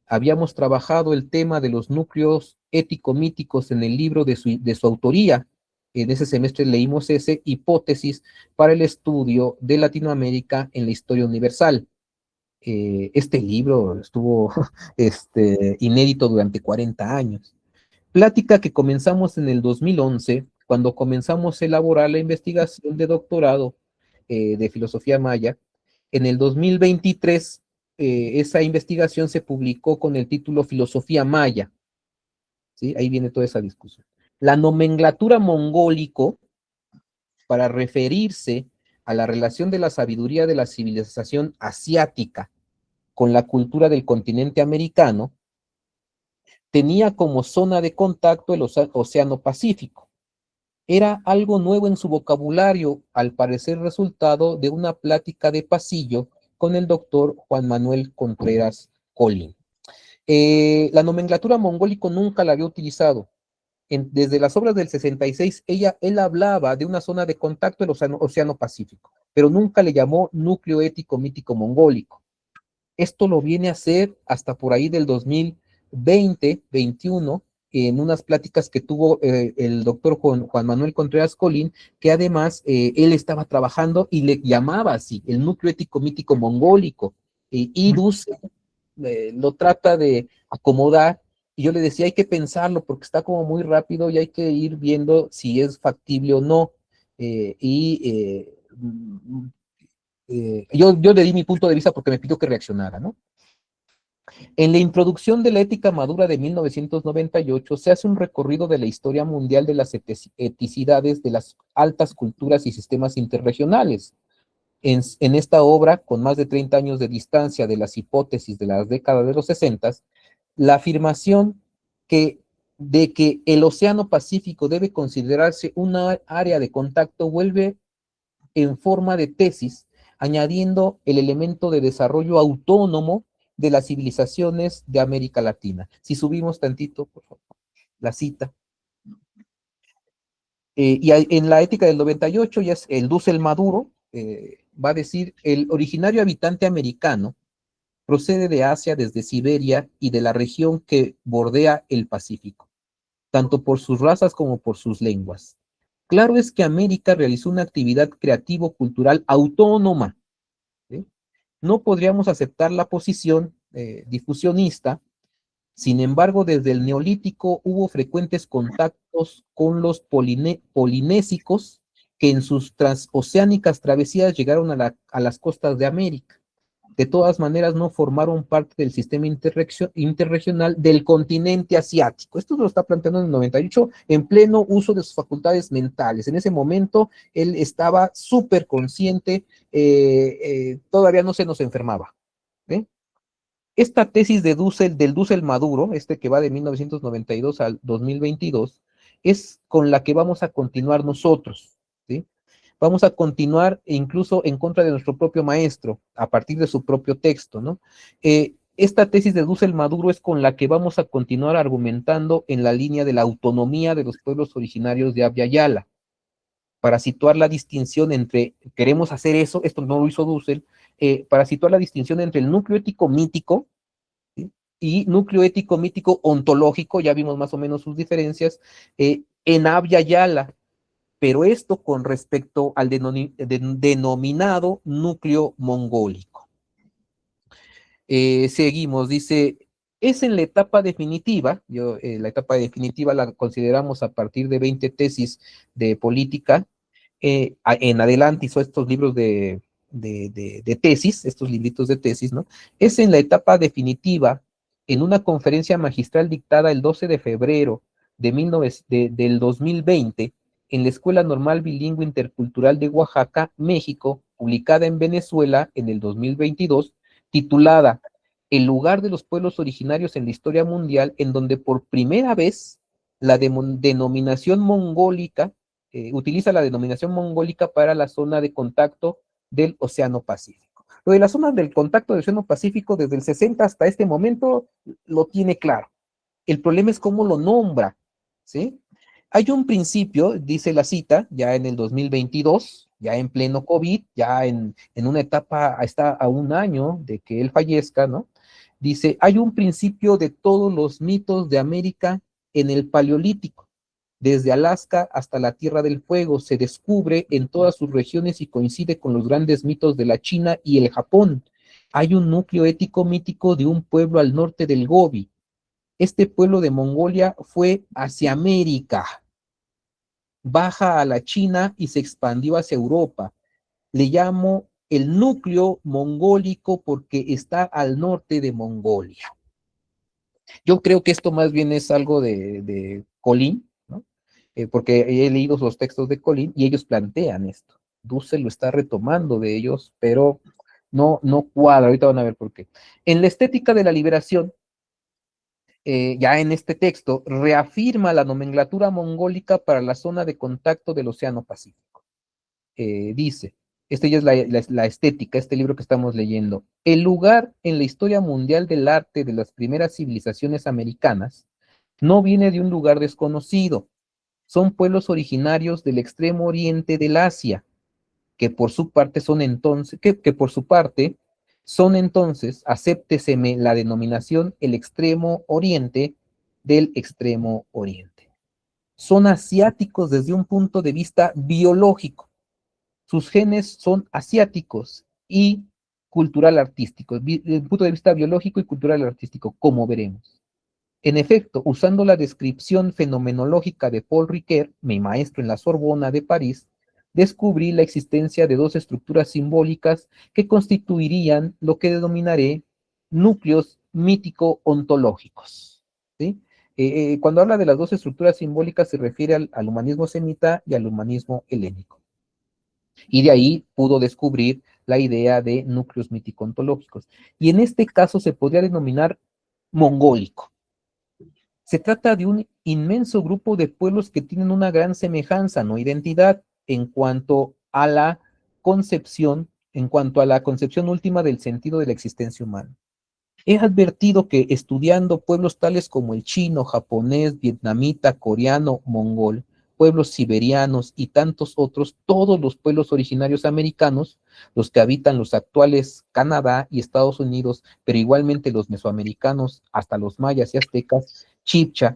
Habíamos trabajado el tema de los núcleos ético-míticos en el libro de su autoría. En ese semestre leímos ese, Hipótesis para el estudio de Latinoamérica en la historia universal. Este libro estuvo inédito durante 40 años. Plática que comenzamos en el 2011, cuando comenzamos a elaborar la investigación de doctorado de filosofía maya. En el 2023, esa investigación se publicó con el título Filosofía Maya, ¿sí? Ahí viene toda esa discusión. La nomenclatura mongólico, para referirse a la relación de la sabiduría de la civilización asiática con la cultura del continente americano, tenía como zona de contacto el Océano Pacífico. Era algo nuevo en su vocabulario, al parecer resultado de una plática de pasillo con el doctor Juan Manuel Contreras Colín. La nomenclatura mongólico nunca la había utilizado. Desde las obras del 66, él hablaba de una zona de contacto del Océano Pacífico, pero nunca le llamó núcleo ético mítico mongólico. Esto lo viene a hacer hasta por ahí del 2020, 21, en unas pláticas que tuvo el doctor Juan Manuel Contreras Colín, que además él estaba trabajando y le llamaba así, el núcleo ético mítico mongólico. Y Dussel lo trata de acomodar, y yo le decía, hay que pensarlo porque está como muy rápido y hay que ir viendo si es factible o no. Yo le di mi punto de vista porque me pidió que reaccionara, ¿no? En la introducción de la ética madura de 1998 se hace un recorrido de la historia mundial de las eticidades de las altas culturas y sistemas interregionales. En esta obra, con más de 30 años de distancia de las hipótesis de las décadas de los 60, la afirmación de que el Océano Pacífico debe considerarse una área de contacto vuelve en forma de tesis, añadiendo el elemento de desarrollo autónomo de las civilizaciones de América Latina. Si subimos tantito, por favor, la cita. Y en la ética del 98, ya es el Dussel Maduro, va a decir, el originario habitante americano procede de Asia desde Siberia y de la región que bordea el Pacífico, tanto por sus razas como por sus lenguas. Claro es que América realizó una actividad creativo-cultural autónoma. ¿Sí? No podríamos aceptar la posición difusionista. Sin embargo, desde el Neolítico hubo frecuentes contactos con los polinésicos que en sus transoceánicas travesías llegaron a las costas de América. De todas maneras, no formaron parte del sistema interregional del continente asiático. Esto lo está planteando en el 98, en pleno uso de sus facultades mentales. En ese momento, él estaba súper consciente, todavía no se nos enfermaba. ¿Eh? Esta tesis de del Dussel Maduro, que va de 1992 al 2022, es con la que vamos a continuar nosotros, ¿sí? Vamos a continuar incluso en contra de nuestro propio maestro, a partir de su propio texto, ¿no? Esta tesis de Dussel Maduro es con la que vamos a continuar argumentando en la línea de la autonomía de los pueblos originarios de Abya Yala, para situar la distinción entre, queremos hacer eso, esto no lo hizo Dussel, para situar la distinción entre el núcleo ético mítico, ¿sí? Y núcleo ético mítico ontológico, ya vimos más o menos sus diferencias, en Abya Yala, pero esto con respecto al denominado núcleo mongólico. Seguimos, dice, es en la etapa definitiva, la etapa definitiva la consideramos a partir de 20 tesis de política, en adelante hizo estos libros de tesis, estos libritos de tesis, ¿no? Es en la etapa definitiva, en una conferencia magistral dictada el 12 de febrero del 2020, en la Escuela Normal Bilingüe Intercultural de Oaxaca, México, publicada en Venezuela en el 2022, titulada El lugar de los pueblos originarios en la historia mundial, en donde por primera vez la denominación mongólica utiliza la denominación mongólica para la zona de contacto del Océano Pacífico. Lo de la zona del contacto del Océano Pacífico desde el 60 hasta este momento lo tiene claro. El problema es cómo lo nombra, ¿sí? Hay un principio, dice la cita, ya en el 2022, ya en pleno COVID, ya en una etapa, está a un año de que él fallezca, ¿no? Dice, hay un principio de todos los mitos de América en el Paleolítico. Desde Alaska hasta la Tierra del Fuego se descubre en todas sus regiones y coincide con los grandes mitos de la China y el Japón. Hay un núcleo ético mítico de un pueblo al norte del Gobi. Este pueblo de Mongolia fue hacia América, baja a la China y se expandió hacia Europa. Le llamo el núcleo mongólico porque está al norte de Mongolia. Yo creo que esto más bien es algo de Colín, ¿no? porque he leído los textos de Colin y ellos plantean esto. Dussel lo está retomando de ellos, pero no cuadra, ahorita van a ver por qué. En la estética de la liberación, ya en este texto, reafirma la nomenclatura mongólica para la zona de contacto del Océano Pacífico. Dice, esta ya es la estética, este libro que estamos leyendo, el lugar en la historia mundial del arte de las primeras civilizaciones americanas no viene de un lugar desconocido, son pueblos originarios del extremo oriente del Asia, que por su parte son entonces, que por su parte son entonces, acépteseme la denominación, el extremo oriente del extremo oriente. Son asiáticos desde un punto de vista biológico. Sus genes son asiáticos y cultural artísticos, desde el punto de vista biológico y cultural artístico, como veremos. En efecto, usando la descripción fenomenológica de Paul Ricoeur, mi maestro en la Sorbona de París, descubrí la existencia de dos estructuras simbólicas que constituirían lo que denominaré núcleos mítico-ontológicos. ¿Sí? Cuando habla de las dos estructuras simbólicas se refiere al humanismo semita y al humanismo helénico. Y de ahí pudo descubrir la idea de núcleos mítico-ontológicos. Y en este caso se podría denominar mongólico. Se trata de un inmenso grupo de pueblos que tienen una gran semejanza, no identidad, en cuanto a la concepción última del sentido de la existencia humana. He advertido que estudiando pueblos tales como el chino, japonés, vietnamita, coreano, mongol, pueblos siberianos y tantos otros, todos los pueblos originarios americanos, los que habitan los actuales Canadá y Estados Unidos, pero igualmente los mesoamericanos, hasta los mayas y aztecas, chibcha,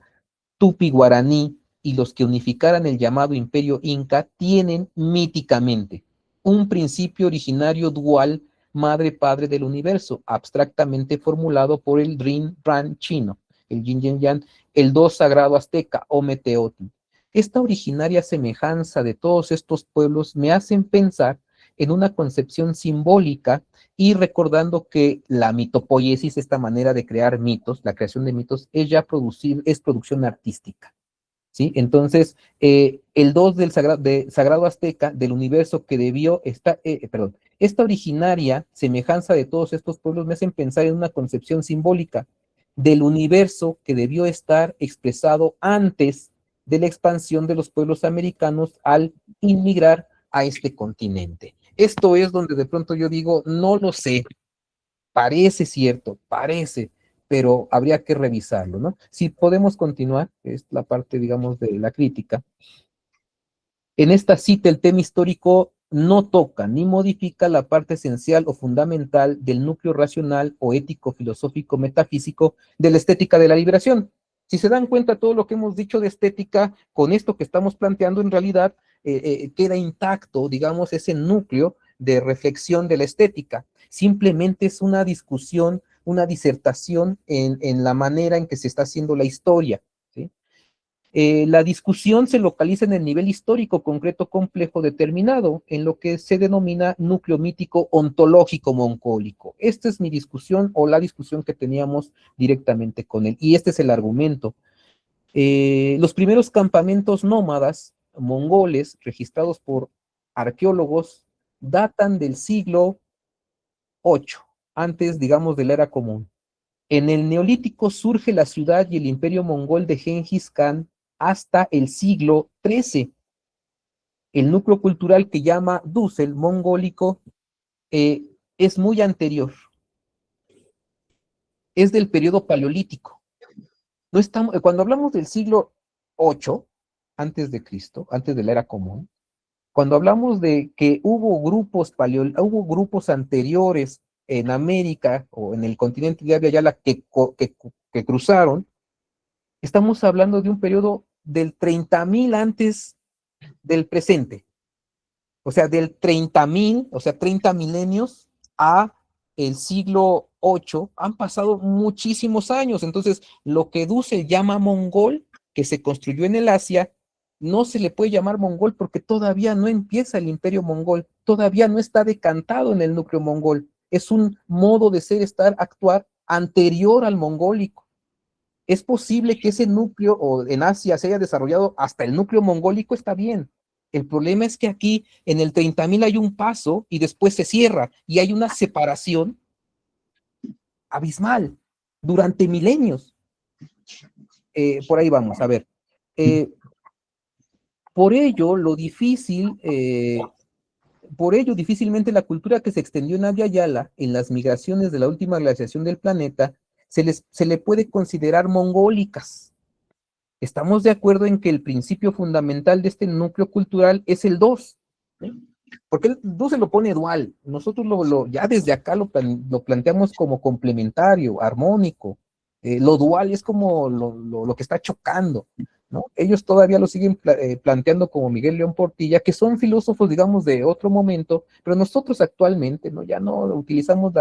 tupi guaraní y los que unificaran el llamado imperio inca, tienen míticamente un principio originario dual madre-padre del universo, abstractamente formulado por el Rin-Ran chino, el Yin-Yang, el dos sagrado azteca, Ometeotl. Esta originaria semejanza de todos estos pueblos me hacen pensar en una concepción simbólica y recordando que la mitopoiesis, esta manera de crear mitos, la creación de mitos, es producción artística. ¿Sí? Entonces, el 2 del sagrado azteca, del universo que debió estar, esta originaria semejanza de todos estos pueblos me hacen pensar en una concepción simbólica del universo que debió estar expresado antes de la expansión de los pueblos americanos al inmigrar a este continente. Esto es donde de pronto yo digo, no lo sé, parece cierto, parece, pero habría que revisarlo, ¿no? Si podemos continuar, es la parte, digamos, de la crítica. En esta cita el tema histórico no toca ni modifica la parte esencial o fundamental del núcleo racional o ético, filosófico, metafísico de la estética de la liberación. Si se dan cuenta, todo lo que hemos dicho de estética, con esto que estamos planteando, en realidad queda intacto, digamos, ese núcleo de reflexión de la estética. Simplemente es una discusión, una disertación en la manera en que se está haciendo la historia. ¿Sí? La discusión se localiza en el nivel histórico concreto complejo determinado, en lo que se denomina núcleo mítico ontológico mongólico. Esta es mi discusión o la discusión que teníamos directamente con él. Y este es el argumento. Los primeros campamentos nómadas mongoles registrados por arqueólogos datan del siglo VIII, antes, digamos, de la era común. En el Neolítico surge la ciudad y el imperio mongol de Gengis Khan hasta el siglo XIII. El núcleo cultural que llama Dussel mongólico es muy anterior. Es del periodo paleolítico. No estamos, cuando hablamos del siglo VIII, antes de Cristo, antes de la era común, cuando hablamos de que hubo grupos anteriores en América o en el continente de Yala que cruzaron, estamos hablando de un periodo del 30.000 antes del presente. O sea, del 30.000, o sea, 30 milenios a el siglo VIII, han pasado muchísimos años. Entonces, lo que Dussel llama mongol, que se construyó en el Asia, no se le puede llamar mongol porque todavía no empieza el imperio mongol, todavía no está decantado en el núcleo mongol. Es un modo de ser, estar, actuar anterior al mongólico. Es posible que ese núcleo o en Asia se haya desarrollado hasta el núcleo mongólico, está bien. El problema es que aquí en el 30.000 hay un paso y después se cierra y hay una separación abismal durante milenios. Por ahí vamos, a ver. Por ello, difícilmente la cultura que se extendió en Abya Yala, en las migraciones de la última glaciación del planeta, se le puede considerar mongólicas. Estamos de acuerdo en que el principio fundamental de este núcleo cultural es el 2, ¿sí? Porque el 2 se lo pone dual. Nosotros ya desde acá lo planteamos como complementario, armónico. Lo dual es como lo que está chocando, ¿no? Ellos todavía lo siguen planteando como Miguel León Portilla, que son filósofos, digamos, de otro momento, pero nosotros actualmente, ¿no? Ya no utilizamos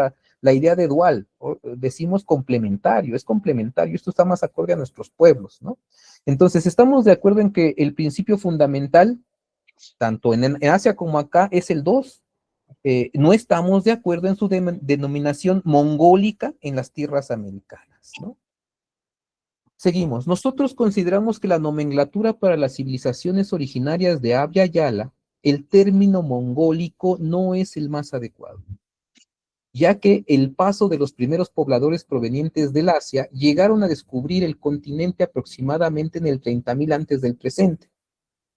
la idea de dual, decimos complementario, es complementario, esto está más acorde a nuestros pueblos, ¿no? Entonces, estamos de acuerdo en que el principio fundamental, tanto en Asia como acá, es el 2. No estamos de acuerdo en su denominación mongólica en las tierras americanas, ¿no? Seguimos. Nosotros consideramos que la nomenclatura para las civilizaciones originarias de Abya Yala, el término mongólico no es el más adecuado, ya que el paso de los primeros pobladores provenientes del Asia llegaron a descubrir el continente aproximadamente en el 30.000 antes del presente.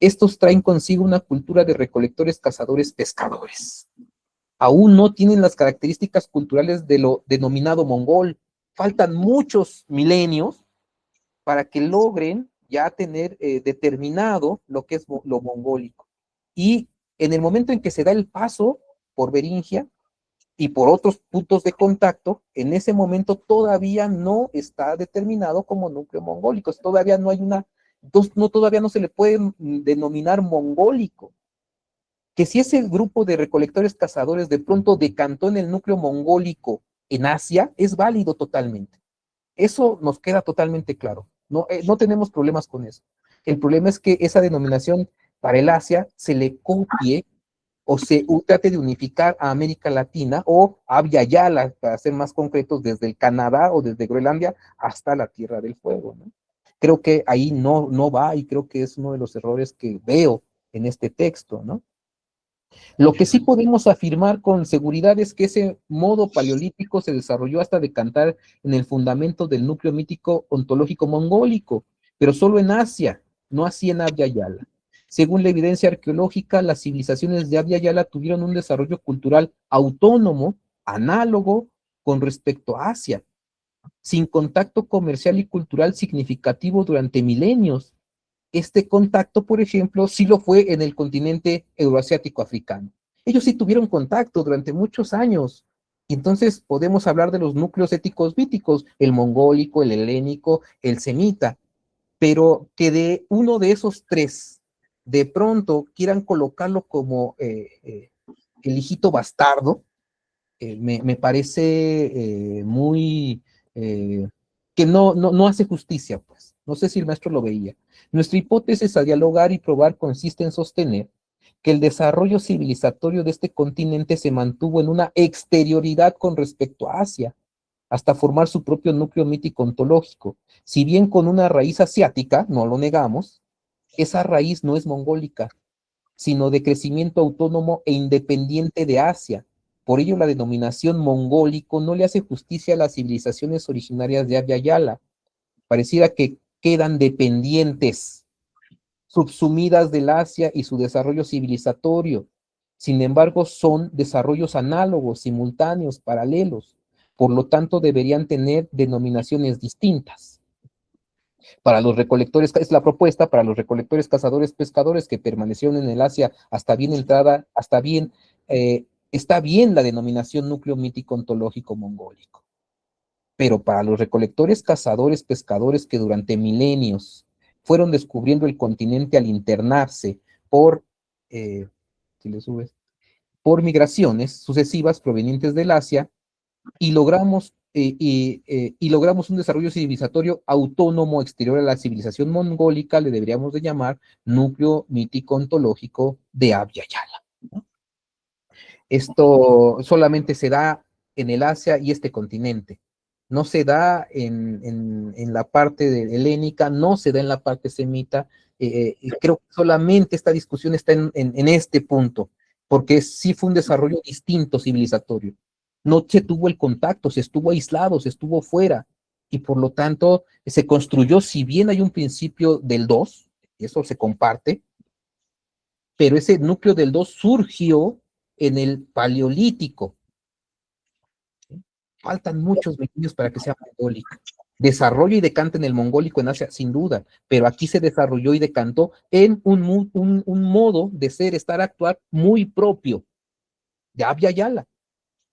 Estos traen consigo una cultura de recolectores, cazadores, pescadores. Aún no tienen las características culturales de lo denominado mongol. Faltan muchos milenios para que logren ya tener determinado lo que es lo mongólico. Y en el momento en que se da el paso por Beringia y por otros puntos de contacto, en ese momento todavía no está determinado como núcleo mongólico, todavía no hay todavía no se le puede denominar mongólico. Que si ese grupo de recolectores cazadores de pronto decantó en el núcleo mongólico en Asia, es válido totalmente. Eso nos queda totalmente claro. No tenemos problemas con eso. El problema es que esa denominación para el Asia se le copie o se trate de unificar a América Latina o a Abya Yala, para ser más concretos, desde el Canadá o desde Groenlandia hasta la Tierra del Fuego, ¿no? Creo que ahí no va y creo que es uno de los errores que veo en este texto, ¿no? Lo que sí podemos afirmar con seguridad es que ese modo paleolítico se desarrolló hasta decantar en el fundamento del núcleo mítico ontológico mongólico, pero solo en Asia, no así en Abya Yala. Según la evidencia arqueológica, las civilizaciones de Abya Yala tuvieron un desarrollo cultural autónomo, análogo con respecto a Asia, sin contacto comercial y cultural significativo durante milenios. Este contacto, por ejemplo, sí lo fue en el continente euroasiático africano. Ellos sí tuvieron contacto durante muchos años. Y entonces podemos hablar de los núcleos éticos míticos, el mongólico, el helénico, el semita, pero que de uno de esos tres, de pronto quieran colocarlo como el hijito bastardo, me parece muy, que no hace justicia, pues. No sé si el maestro lo veía. Nuestra hipótesis a dialogar y probar consiste en sostener que el desarrollo civilizatorio de este continente se mantuvo en una exterioridad con respecto a Asia, hasta formar su propio núcleo mítico ontológico. Si bien con una raíz asiática, no lo negamos, esa raíz no es mongólica, sino de crecimiento autónomo e independiente de Asia. Por ello, la denominación mongólico no le hace justicia a las civilizaciones originarias de Abya Yala. Pareciera que quedan dependientes, subsumidas del Asia y su desarrollo civilizatorio. Sin embargo, son desarrollos análogos, simultáneos, paralelos. Por lo tanto, deberían tener denominaciones distintas. Para los recolectores, es la propuesta para los recolectores, cazadores, pescadores que permanecieron en el Asia hasta bien entrada, está bien la denominación núcleo mítico ontológico mongólico. Pero para los recolectores, cazadores, pescadores que durante milenios fueron descubriendo el continente al internarse si le subes, por migraciones sucesivas provenientes del Asia, y logramos un desarrollo civilizatorio autónomo exterior a la civilización mongólica, le deberíamos de llamar núcleo mítico ontológico de Abya Yala, ¿no? Esto solamente se da en el Asia y este continente. no se da en la parte helénica, no se da en la parte semita. Creo que solamente esta discusión está en este punto, porque sí fue un desarrollo distinto civilizatorio. No se tuvo el contacto, se estuvo aislado, se estuvo fuera, y por lo tanto se construyó, si bien hay un principio del dos, eso se comparte, pero ese núcleo del 2 surgió en el Paleolítico. Faltan muchos vestigios para que sea mongólico. Desarrollo y decanta en el mongólico en Asia, sin duda, pero aquí se desarrolló y decantó en un modo de ser, estar, actuar muy propio de Abya Yala.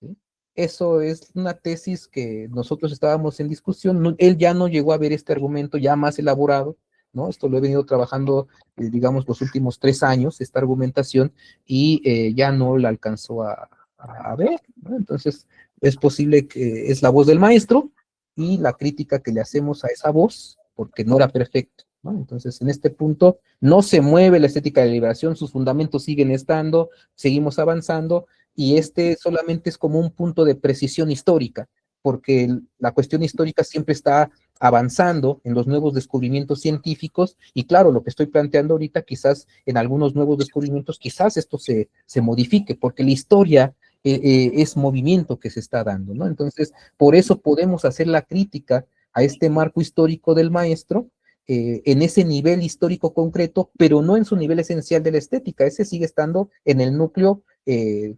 ¿Sí? Eso es una tesis que nosotros estábamos en discusión. No, él ya no llegó a ver este argumento ya más elaborado, ¿no? Esto lo he venido trabajando, digamos, los últimos 3 años, esta argumentación, y ya no la alcanzó a ver, ¿no? Entonces, es posible que es la voz del maestro y la crítica que le hacemos a esa voz, porque no era perfecto, ¿no? Entonces, en este punto, no se mueve la estética de la liberación, sus fundamentos siguen estando, seguimos avanzando, y este solamente es como un punto de precisión histórica, porque la cuestión histórica siempre está avanzando en los nuevos descubrimientos científicos, y claro, lo que estoy planteando ahorita, quizás en algunos nuevos descubrimientos, quizás esto se modifique, porque la historia es movimiento que se está dando, ¿no? Entonces, por eso podemos hacer la crítica a este marco histórico del maestro, en ese nivel histórico concreto, pero no en su nivel esencial de la estética, ese sigue estando en el núcleo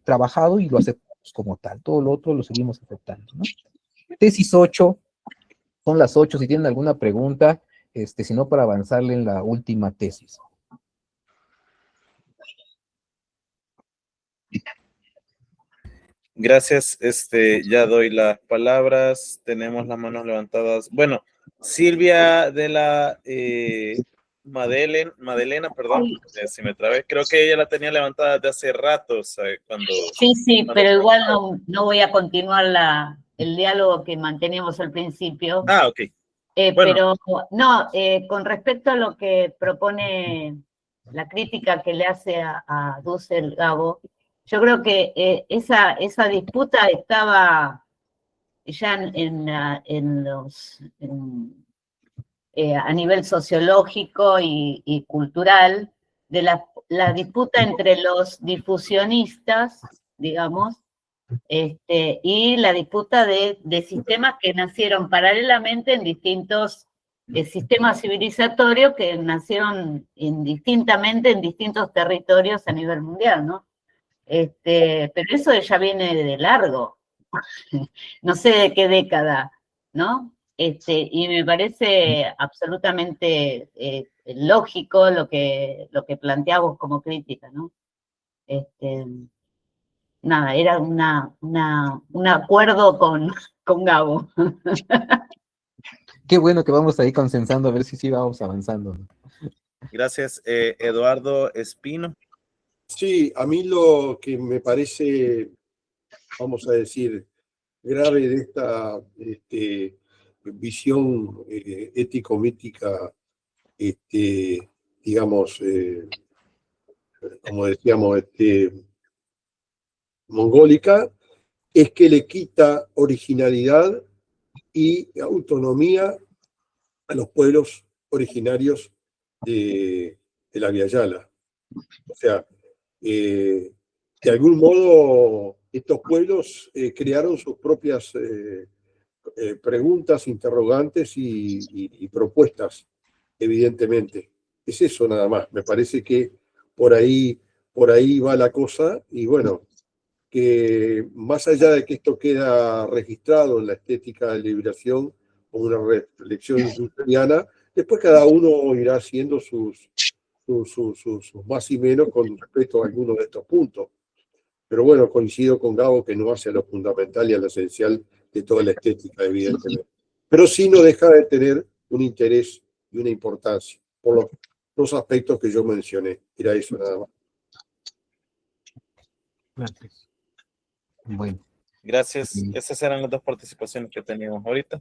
trabajado y lo aceptamos como tal, todo lo otro lo seguimos aceptando, ¿no? Tesis 8, son las 8, si tienen alguna pregunta, si no, para avanzarle en la última tesis. Gracias, ya doy las palabras, tenemos las manos levantadas. Bueno, Silvia de la Madelena, perdón, si me trabé, creo que ella la tenía levantada desde hace rato, o sea, Sí, pero igual no voy a continuar el diálogo que manteníamos al principio. Ah, ok. Bueno. Pero no, con respecto a lo que propone la crítica que le hace a Dussel Gabo, yo creo que esa disputa estaba ya a nivel sociológico y cultural, de la disputa entre los difusionistas, digamos, y la disputa de sistemas que nacieron paralelamente en distintos sistemas civilizatorios que nacieron indistintamente en distintos territorios a nivel mundial, ¿no? Pero eso ya viene de largo, no sé de qué década, ¿no? Y me parece absolutamente lógico lo que planteamos como crítica, ¿no? Nada, era un acuerdo con Gabo. Qué bueno que vamos ahí consensando a ver si sí vamos avanzando, ¿no? Gracias, Eduardo Espino. Sí, a mí lo que me parece, vamos a decir, grave de esta visión ético-mítica, digamos, como decíamos, mongólica, es que le quita originalidad y autonomía a los pueblos originarios de la Via Yala. O sea, de algún modo estos pueblos crearon sus propias preguntas, interrogantes y propuestas, evidentemente. Es eso nada más. Me parece que por ahí va la cosa, y bueno, que más allá de que esto queda registrado en la estética de liberación o una reflexión industriana, después cada uno irá haciendo sus más y menos con respecto a algunos de estos puntos. Pero bueno, coincido con Gabo que no hace a lo fundamental y a lo esencial de toda la estética, evidentemente. Pero sí no deja de tener un interés y una importancia por los dos aspectos que yo mencioné. Era eso nada más. Gracias. Bueno. Gracias. Esas eran las dos participaciones que teníamos ahorita.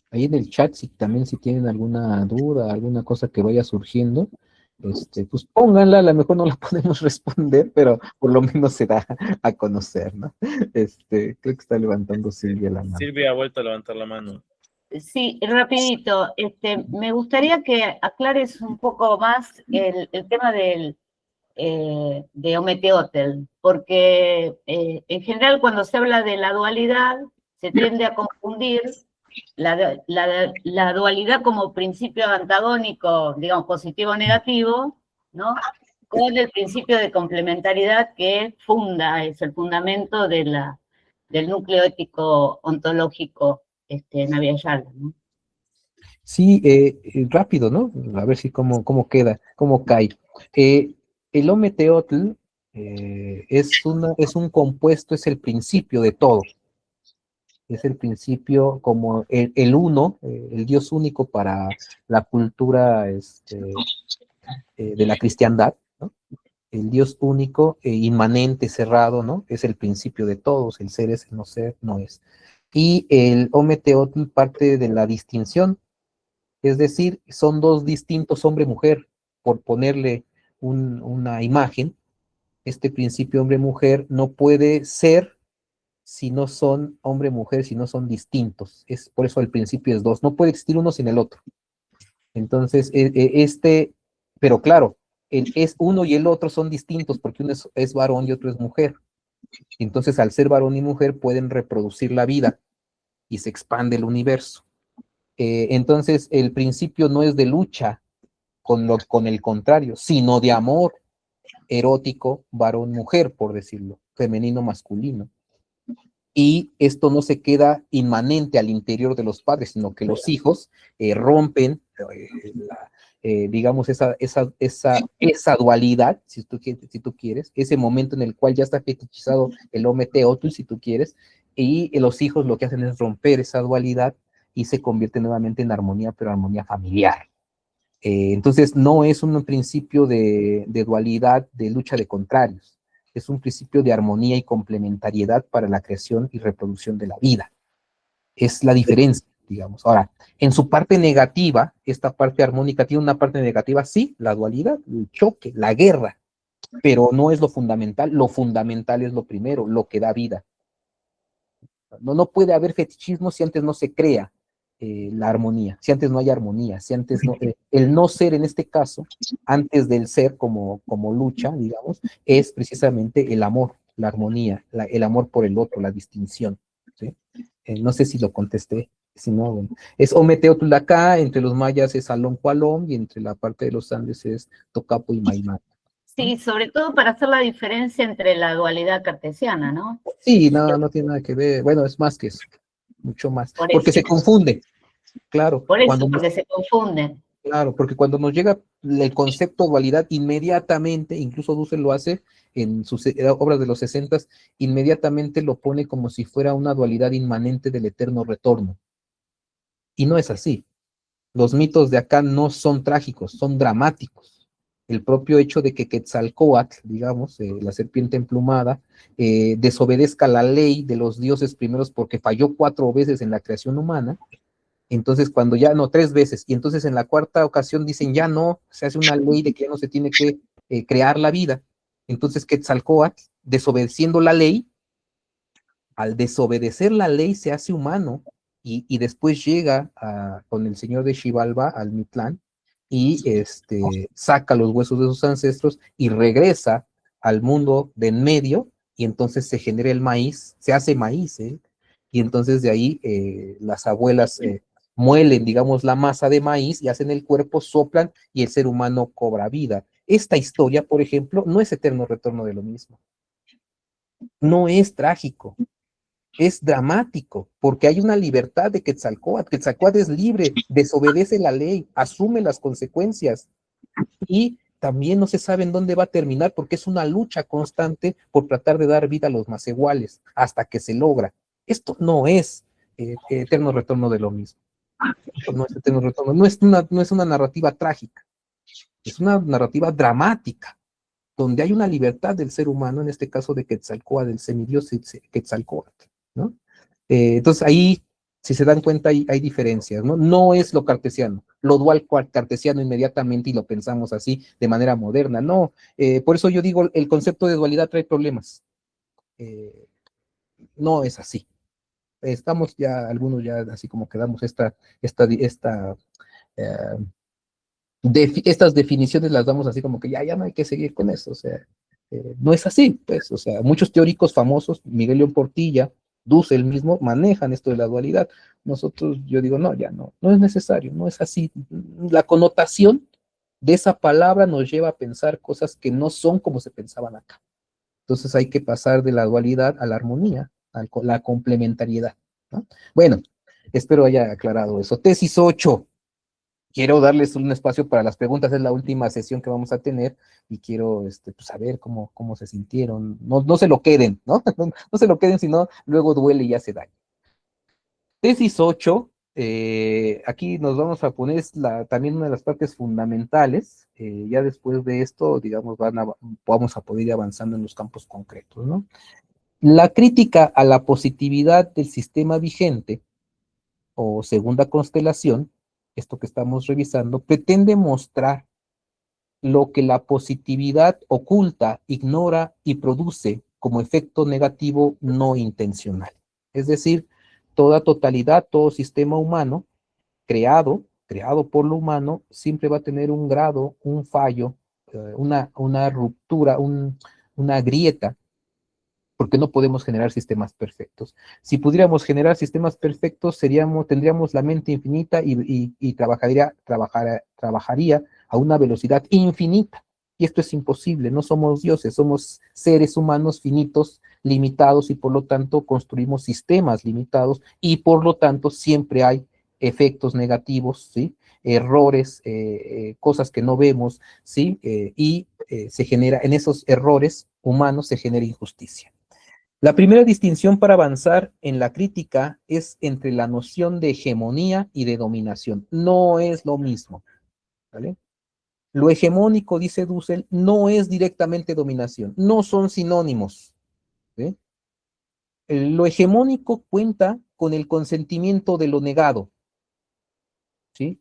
Ahí en el chat, si también si tienen alguna duda, alguna cosa que vaya surgiendo, Pues pónganla, a lo mejor no la podemos responder, pero por lo menos se da a conocer, ¿no? Creo que está levantando Silvia la mano. Silvia ha vuelto a levantar la mano. Sí, rapidito. Me gustaría que aclares un poco más el tema de Ometeotl, porque en general cuando se habla de la dualidad se tiende a confundir la dualidad como principio antagónico, digamos, positivo o negativo, ¿no? Con el principio de complementariedad que es el fundamento del núcleo ético ontológico Navia-Yala, ¿no? Sí, rápido, ¿no? A ver si cómo queda, cómo cae. El Ometeotl es un compuesto, es el principio de todo. Es el principio como el uno, el Dios único para la cultura de la cristiandad, ¿no? El Dios único, inmanente, cerrado, ¿no? Es el principio de todos, el ser es, el no ser, no es. Y el Ometeotl parte de la distinción, es decir, son dos distintos hombre-mujer, por ponerle una imagen. Este principio hombre-mujer no puede ser si no son hombre-mujer, si no son distintos. Por eso el principio es dos. No puede existir uno sin el otro. Entonces, pero claro, es uno y el otro son distintos porque uno es varón y otro es mujer. Entonces, al ser varón y mujer, pueden reproducir la vida y se expande el universo. Entonces, el principio no es de lucha con el contrario, sino de amor erótico, varón-mujer, por decirlo, femenino-masculino. Y esto no se queda inmanente al interior de los padres, sino que los hijos rompen, digamos, esa dualidad, si tú quieres, ese momento en el cual ya está fetichizado el Ometeotl, si tú quieres, y los hijos lo que hacen es romper esa dualidad y se convierte nuevamente en armonía, pero armonía familiar. Entonces, no es un principio de dualidad, de lucha de contrarios. Es un principio de armonía y complementariedad para la creación y reproducción de la vida. Es la diferencia, digamos. Ahora, en su parte negativa, esta parte armónica tiene una parte negativa, sí, la dualidad, el choque, la guerra, pero no es lo fundamental es lo primero, lo que da vida. No puede haber fetichismo si antes no se crea la armonía, si antes no hay armonía, si antes no, el no ser en este caso, antes del ser como lucha, digamos, es precisamente el amor, la armonía, el amor por el otro, la distinción, ¿sí? No sé si lo contesté, si no, bueno. Es Ometeotl acá, entre los mayas es Alón Cualón y entre la parte de los Andes es Tocapo y Maimán. Sí, sobre todo para hacer la diferencia entre la dualidad cartesiana, ¿no? Sí, no tiene nada que ver, bueno, es más que eso, mucho más, porque eso. se confunde, claro. Por eso, porque se confunden. Claro, porque cuando nos llega el concepto de dualidad, inmediatamente, incluso Dussel lo hace en sus obras de los 60, inmediatamente lo pone como si fuera una dualidad inmanente del eterno retorno. Y no es así. Los mitos de acá no son trágicos, son dramáticos. El propio hecho de que Quetzalcóatl, digamos, la serpiente emplumada, desobedezca la ley de los dioses primeros porque falló 4 veces en la creación humana. Entonces, cuando ya no, 3 veces, y entonces en la cuarta ocasión dicen ya no, se hace una ley de que ya no se tiene que crear la vida. Entonces, Quetzalcóatl, desobedeciendo la ley, al desobedecer la ley se hace humano, y después llega con el señor de Xibalba al Mitlán, y saca los huesos de sus ancestros y regresa al mundo de en medio, y entonces se genera el maíz, se hace maíz, y entonces de ahí las abuelas muelen, digamos, la masa de maíz y hacen el cuerpo, soplan y el ser humano cobra vida. Esta historia, por ejemplo, no es eterno retorno de lo mismo. No es trágico, es dramático, porque hay una libertad de Quetzalcóatl. Quetzalcóatl es libre, desobedece la ley, asume las consecuencias y también no se sabe en dónde va a terminar porque es una lucha constante por tratar de dar vida a los más iguales hasta que se logra. Esto no es eterno retorno de lo mismo. No es eterno retorno, no es una narrativa trágica, es una narrativa dramática, donde hay una libertad del ser humano, en este caso de Quetzalcóatl, del semidios Quetzalcóatl, ¿no? Entonces ahí Si se dan cuenta, hay diferencias, ¿no? No es lo cartesiano, lo dual cartesiano inmediatamente y lo pensamos así de manera moderna, no. Por eso yo digo, el concepto de dualidad trae problemas. No es así. Estamos ya, algunos ya así como que damos eh, estas definiciones las damos así como que ya no hay que seguir con eso, o sea, no es así, pues, o sea, muchos teóricos famosos, Miguel León Portilla, Dussel mismo, manejan esto de la dualidad. Nosotros, yo digo, no, ya no es necesario, no es así. La connotación de esa palabra nos lleva a pensar cosas que no son como se pensaban acá. Entonces hay que pasar de la dualidad a la armonía, a la complementariedad, ¿no? Bueno, espero haya aclarado eso. Tesis 8. Quiero darles un espacio para las preguntas, es la última sesión que vamos a tener y quiero pues, saber cómo se sintieron. No se lo queden, ¿no? No se lo queden, sino luego duele y hace daño. Tesis 8, aquí nos vamos a poner también una de las partes fundamentales. Ya después de esto, digamos, vamos a poder ir avanzando en los campos concretos, ¿no? La crítica a la positividad del sistema vigente o segunda constelación, esto que estamos revisando, pretende mostrar lo que la positividad oculta, ignora y produce como efecto negativo no intencional. Es decir, toda totalidad, todo sistema humano creado por lo humano, siempre va a tener un grado, un fallo, una ruptura, una grieta, porque no podemos generar sistemas perfectos. Si pudiéramos generar sistemas perfectos, tendríamos la mente infinita y trabajaría a una velocidad infinita. Y esto es imposible, no somos dioses, somos seres humanos finitos, limitados, y por lo tanto construimos sistemas limitados, y por lo tanto siempre hay efectos negativos, ¿sí? Errores, cosas que no vemos, ¿sí? Se genera, en esos errores humanos se genera injusticia. La primera distinción para avanzar en la crítica es entre la noción de hegemonía y de dominación. No es lo mismo, ¿vale? Lo hegemónico, dice Dussel, no es directamente dominación, no son sinónimos, ¿sí? Lo hegemónico cuenta con el consentimiento de lo negado, ¿sí?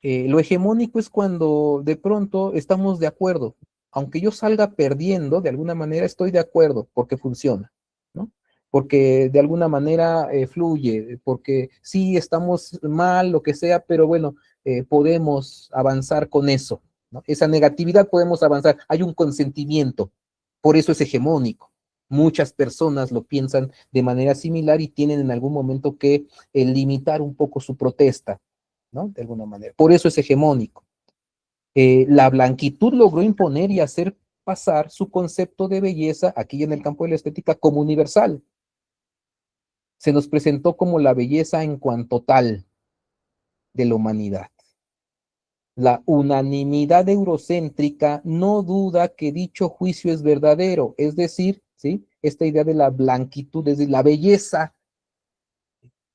Lo hegemónico es cuando de pronto estamos de acuerdo, aunque yo salga perdiendo, de alguna manera estoy de acuerdo porque funciona, ¿no? Porque de alguna manera fluye, porque sí estamos mal, lo que sea, pero bueno, podemos avanzar con eso, ¿no? Esa negatividad podemos avanzar, hay un consentimiento, por eso es hegemónico. Muchas personas lo piensan de manera similar y tienen en algún momento que limitar un poco su protesta, ¿no? De alguna manera. Por eso es hegemónico. La blanquitud logró imponer y hacer pasar su concepto de belleza, aquí en el campo de la estética, como universal. Se nos presentó como la belleza en cuanto tal de la humanidad. La unanimidad eurocéntrica no duda que dicho juicio es verdadero, es decir, ¿sí? Esta idea de la blanquitud, es decir, la belleza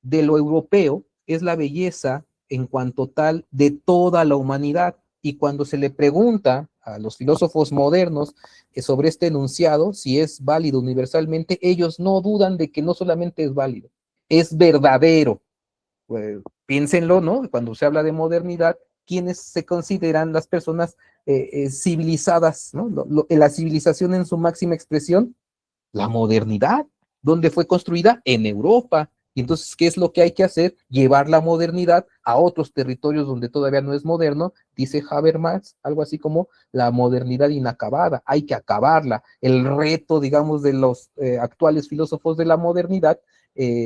de lo europeo es la belleza en cuanto tal de toda la humanidad. Y cuando se le pregunta a los filósofos modernos sobre este enunciado, si es válido universalmente, ellos no dudan de que no solamente es válido, es verdadero. Pues, piénsenlo, ¿no? Cuando se habla de modernidad, ¿quiénes se consideran las personas civilizadas, ¿no? La civilización en su máxima expresión, la modernidad. ¿Dónde fue construida? En Europa. Y entonces, ¿qué es lo que hay que hacer? Llevar la modernidad a otros territorios donde todavía no es moderno, dice Habermas, algo así como la modernidad inacabada, hay que acabarla. El reto, digamos, de los actuales filósofos de la modernidad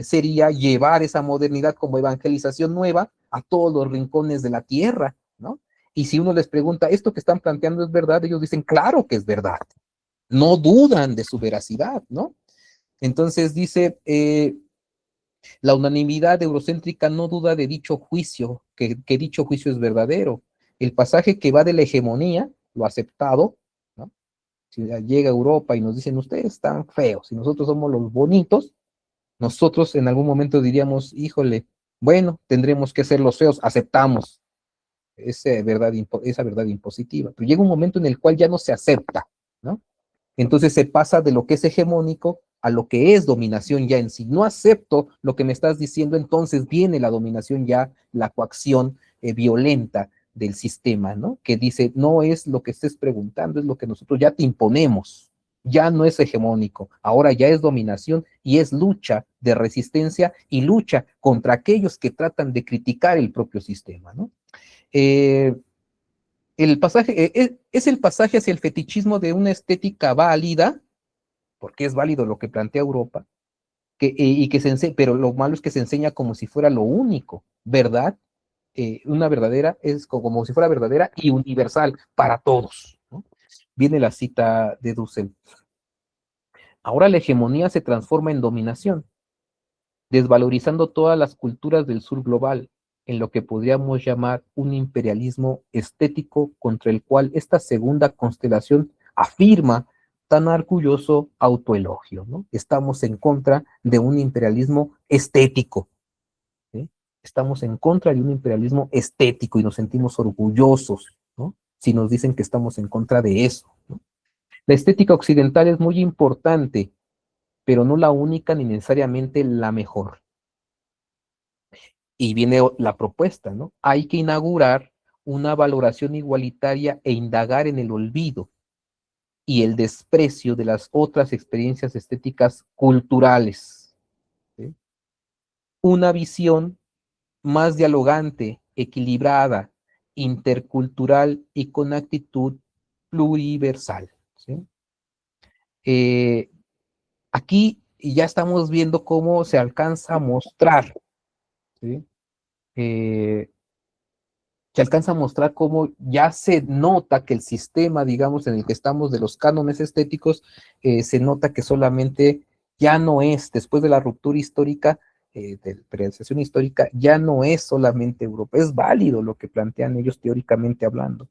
sería llevar esa modernidad como evangelización nueva a todos los rincones de la tierra, ¿no? Y si uno les pregunta, ¿esto que están planteando es verdad? Ellos dicen, claro que es verdad. No dudan de su veracidad, ¿no? Entonces dice, la unanimidad eurocéntrica no duda de dicho juicio, que dicho juicio es verdadero. El pasaje que va de la hegemonía, lo aceptado, ¿no? Si llega a Europa y nos dicen, ustedes están feos y nosotros somos los bonitos, nosotros en algún momento diríamos, híjole, bueno, tendremos que ser los feos, aceptamos esa verdad impositiva. Pero llega un momento en el cual ya no se acepta, ¿no? Entonces se pasa de lo que es hegemónico a lo que es dominación ya en sí. No acepto lo que me estás diciendo, entonces viene la dominación ya, la coacción violenta del sistema, ¿no? Que dice, no es lo que estés preguntando, es lo que nosotros ya te imponemos. Ya no es hegemónico, ahora ya es dominación y es lucha de resistencia y lucha contra aquellos que tratan de criticar el propio sistema, ¿no? El pasaje es el pasaje hacia el fetichismo de una estética válida, porque es válido lo que plantea Europa, y que pero lo malo es que se enseña como si fuera lo único, ¿verdad? Una verdadera es como si fuera verdadera y universal para todos, ¿no? Viene la cita de Dussel. Ahora la hegemonía se transforma en dominación, desvalorizando todas las culturas del sur global, en lo que podríamos llamar un imperialismo estético contra el cual esta segunda constelación afirma tan orgulloso autoelogio, ¿no? Estamos en contra de un imperialismo estético, ¿sí? Estamos en contra de un imperialismo estético y nos sentimos orgullosos, ¿no? Si nos dicen que estamos en contra de eso, ¿no? La estética occidental es muy importante, pero no la única ni necesariamente la mejor. Y viene la propuesta, ¿no? Hay que inaugurar una valoración igualitaria e indagar en el olvido y el desprecio de las otras experiencias estéticas culturales, ¿sí? Una visión más dialogante, equilibrada, intercultural y con actitud pluriversal, ¿sí? Aquí ya estamos viendo cómo se alcanza a mostrar, ¿sí? Se alcanza a mostrar cómo ya se nota que el sistema, digamos, en el que estamos de los cánones estéticos, se nota que solamente ya no es, después de la ruptura histórica, de la periodización histórica, ya no es solamente Europa, es válido lo que plantean ellos teóricamente hablando,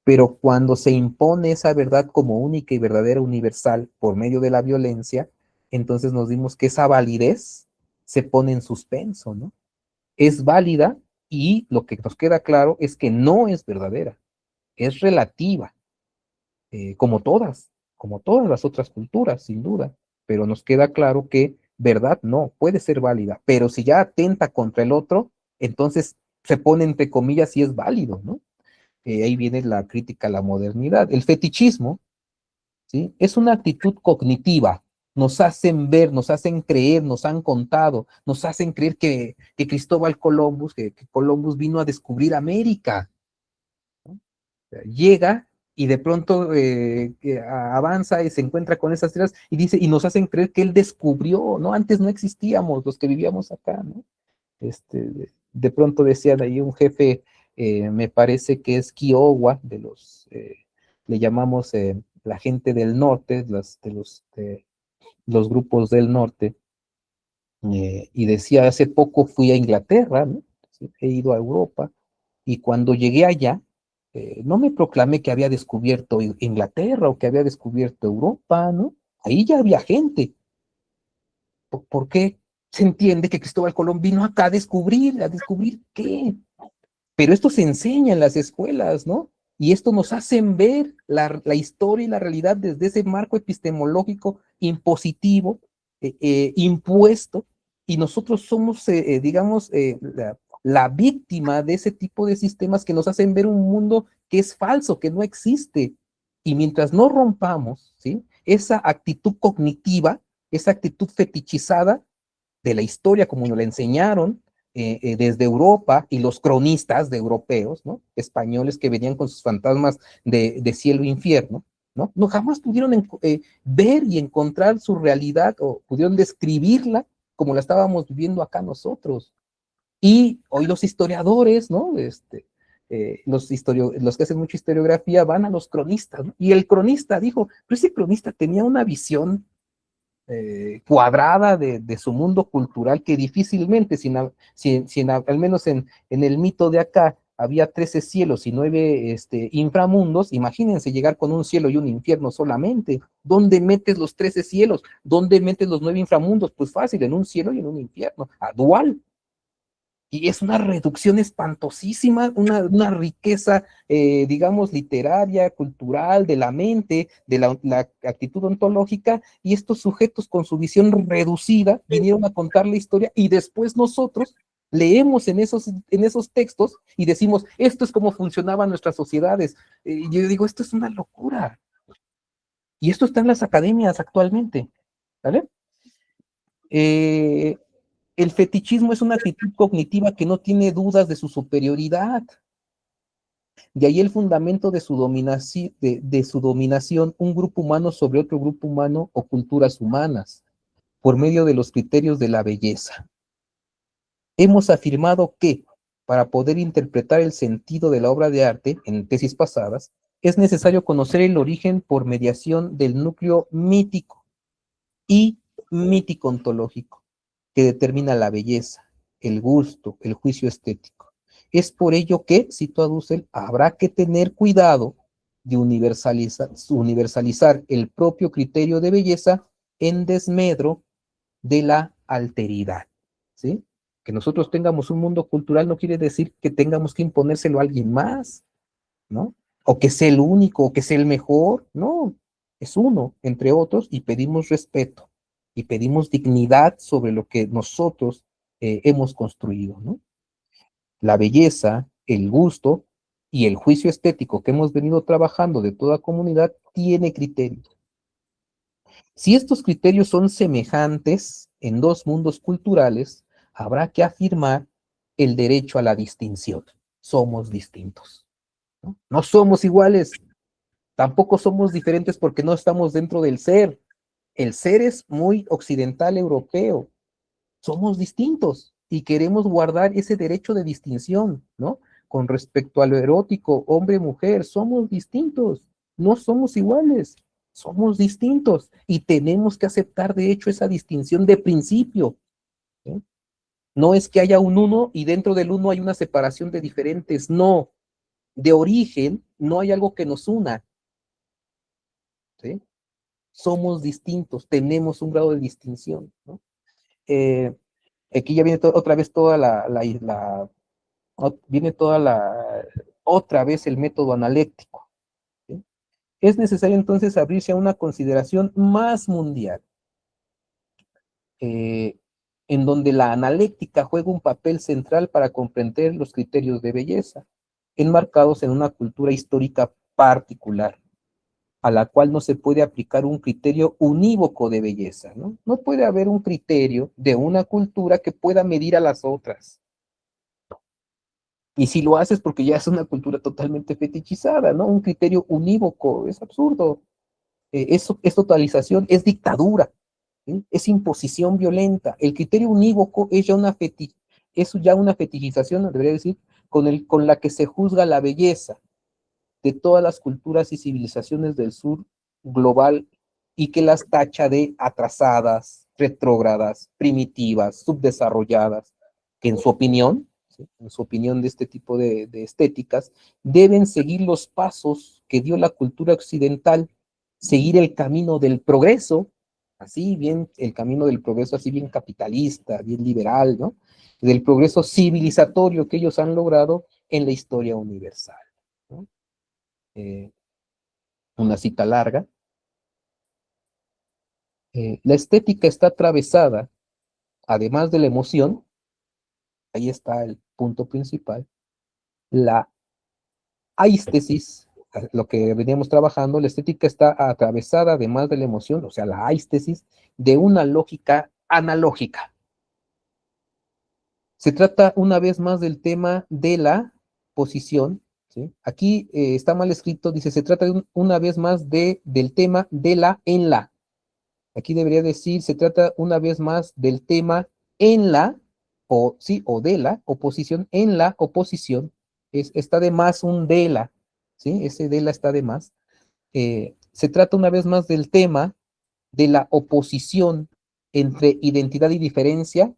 pero cuando se impone esa verdad como única y verdadera universal por medio de la violencia, entonces nos dimos que esa validez se pone en suspenso, ¿no? Es válida y lo que nos queda claro es que no es verdadera, es relativa, como todas las otras culturas, sin duda, pero nos queda claro que verdad no, puede ser válida, pero si ya atenta contra el otro, entonces se pone entre comillas y es válido, ¿no? Ahí viene la crítica a la modernidad. El fetichismo, ¿sí? Es una actitud cognitiva. Nos hacen ver, nos hacen creer, nos han contado, nos hacen creer que Cristóbal Columbus, que Columbus vino a descubrir América, ¿no? O sea, llega y de pronto avanza y se encuentra con esas tierras y dice, y nos hacen creer que él descubrió, ¿no? Antes no existíamos los que vivíamos acá, ¿no? De pronto decían ahí un jefe, me parece que es Kiowa, le llamamos la gente del norte, los grupos del norte, y decía, hace poco fui a Inglaterra, ¿no? He ido a Europa, y cuando llegué allá, no me proclamé que había descubierto Inglaterra o que había descubierto Europa, ¿no? Ahí ya había gente. ¿Por qué se entiende que Cristóbal Colón vino acá a descubrir qué? Pero esto se enseña en las escuelas, ¿no? Y esto nos hacen ver la historia y la realidad desde ese marco epistemológico impositivo, impuesto, y nosotros somos, digamos, la víctima de ese tipo de sistemas que nos hacen ver un mundo que es falso, que no existe. Y mientras no rompamos, ¿sí? Esa actitud cognitiva, esa actitud fetichizada de la historia como nos la enseñaron, desde Europa y los cronistas de europeos, ¿no? Españoles que venían con sus fantasmas de cielo e infierno, ¿no? No jamás pudieron ver y encontrar su realidad o pudieron describirla como la estábamos viviendo acá nosotros. Y hoy los historiadores, ¿no? Los que hacen mucha historiografía van a los cronistas, ¿no? Y el cronista dijo, pero ese cronista tenía una visión cuadrada de su mundo cultural que difícilmente, al menos en el mito de acá había 13 cielos y 9 inframundos, imagínense llegar con un cielo y un infierno solamente. ¿Dónde metes los 13 cielos? ¿Dónde metes los 9 inframundos? Pues fácil, en un cielo y en un infierno, a dual. Y es una reducción espantosísima, una riqueza, digamos, literaria, cultural, de la mente, de la actitud ontológica, y estos sujetos con su visión reducida vinieron a contar la historia, y después nosotros leemos en esos textos y decimos, esto es cómo funcionaban nuestras sociedades. Yo digo, esto es una locura. Y esto está en las academias actualmente, ¿vale? El fetichismo es una actitud cognitiva que no tiene dudas de su superioridad. De ahí el fundamento de su dominación, un grupo humano sobre otro grupo humano o culturas humanas, por medio de los criterios de la belleza. Hemos afirmado que, para poder interpretar el sentido de la obra de arte, en tesis pasadas, es necesario conocer el origen por mediación del núcleo mítico y mítico-ontológico, que determina la belleza, el gusto, el juicio estético. Es por ello que, cito a Dussel, habrá que tener cuidado de universalizar el propio criterio de belleza en desmedro de la alteridad, ¿sí? Que nosotros tengamos un mundo cultural no quiere decir que tengamos que imponérselo a alguien más, ¿no? O que sea el único, o que sea el mejor, no, es uno, entre otros, y pedimos respeto, y pedimos dignidad sobre lo que nosotros hemos construido, ¿no? La belleza, el gusto y el juicio estético que hemos venido trabajando de toda comunidad tiene criterios. Si estos criterios son semejantes en dos mundos culturales, habrá que afirmar el derecho a la distinción. Somos distintos, ¿no? No somos iguales, tampoco somos diferentes porque no estamos dentro del ser. El ser es muy occidental europeo. Somos distintos y queremos guardar ese derecho de distinción, ¿no? Con respecto a lo erótico, hombre-mujer, somos distintos, no somos iguales, somos distintos y tenemos que aceptar de hecho esa distinción de principio, ¿sí? No es que haya un uno y dentro del uno hay una separación de diferentes, no, de origen no hay algo que nos una, ¿sí? Somos distintos, tenemos un grado de distinción, ¿no? Aquí ya viene otra vez otra vez el método analéctico, ¿sí? Es necesario entonces abrirse a una consideración más mundial, en donde la analéctica juega un papel central para comprender los criterios de belleza, enmarcados en una cultura histórica particular, a la cual no se puede aplicar un criterio unívoco de belleza, ¿no? No puede haber un criterio de una cultura que pueda medir a las otras. Y si lo haces porque ya es una cultura totalmente fetichizada, ¿no? Un criterio unívoco, es absurdo. Eso es totalización, es dictadura, ¿sí? Es imposición violenta. El criterio unívoco es ya una fetichización, debería decir, con la que se juzga la belleza de todas las culturas y civilizaciones del sur global y que las tacha de atrasadas, retrógradas, primitivas, subdesarrolladas, que en su opinión, ¿sí?, en su opinión de este tipo de estéticas, deben seguir los pasos que dio la cultura occidental, seguir el camino del progreso, así bien, el camino del progreso así bien capitalista, bien liberal, ¿no? Del progreso civilizatorio que ellos han logrado en la historia universal, ¿no? Una cita larga. La estética está atravesada, además de la emoción, ahí está el punto principal, la aistesis, lo que veníamos trabajando, la estética está atravesada, además de la emoción, o sea, la aistesis, de una lógica analógica. Se trata una vez más del tema de la posición, ¿sí? Aquí está mal escrito, dice, se trata una vez más del tema de la en la. Aquí debería decir, se trata una vez más del tema en la, o sí, o de la oposición, en la oposición. Está de más un de la, ¿sí? Ese de la está de más. Se trata una vez más del tema de la oposición entre identidad y diferencia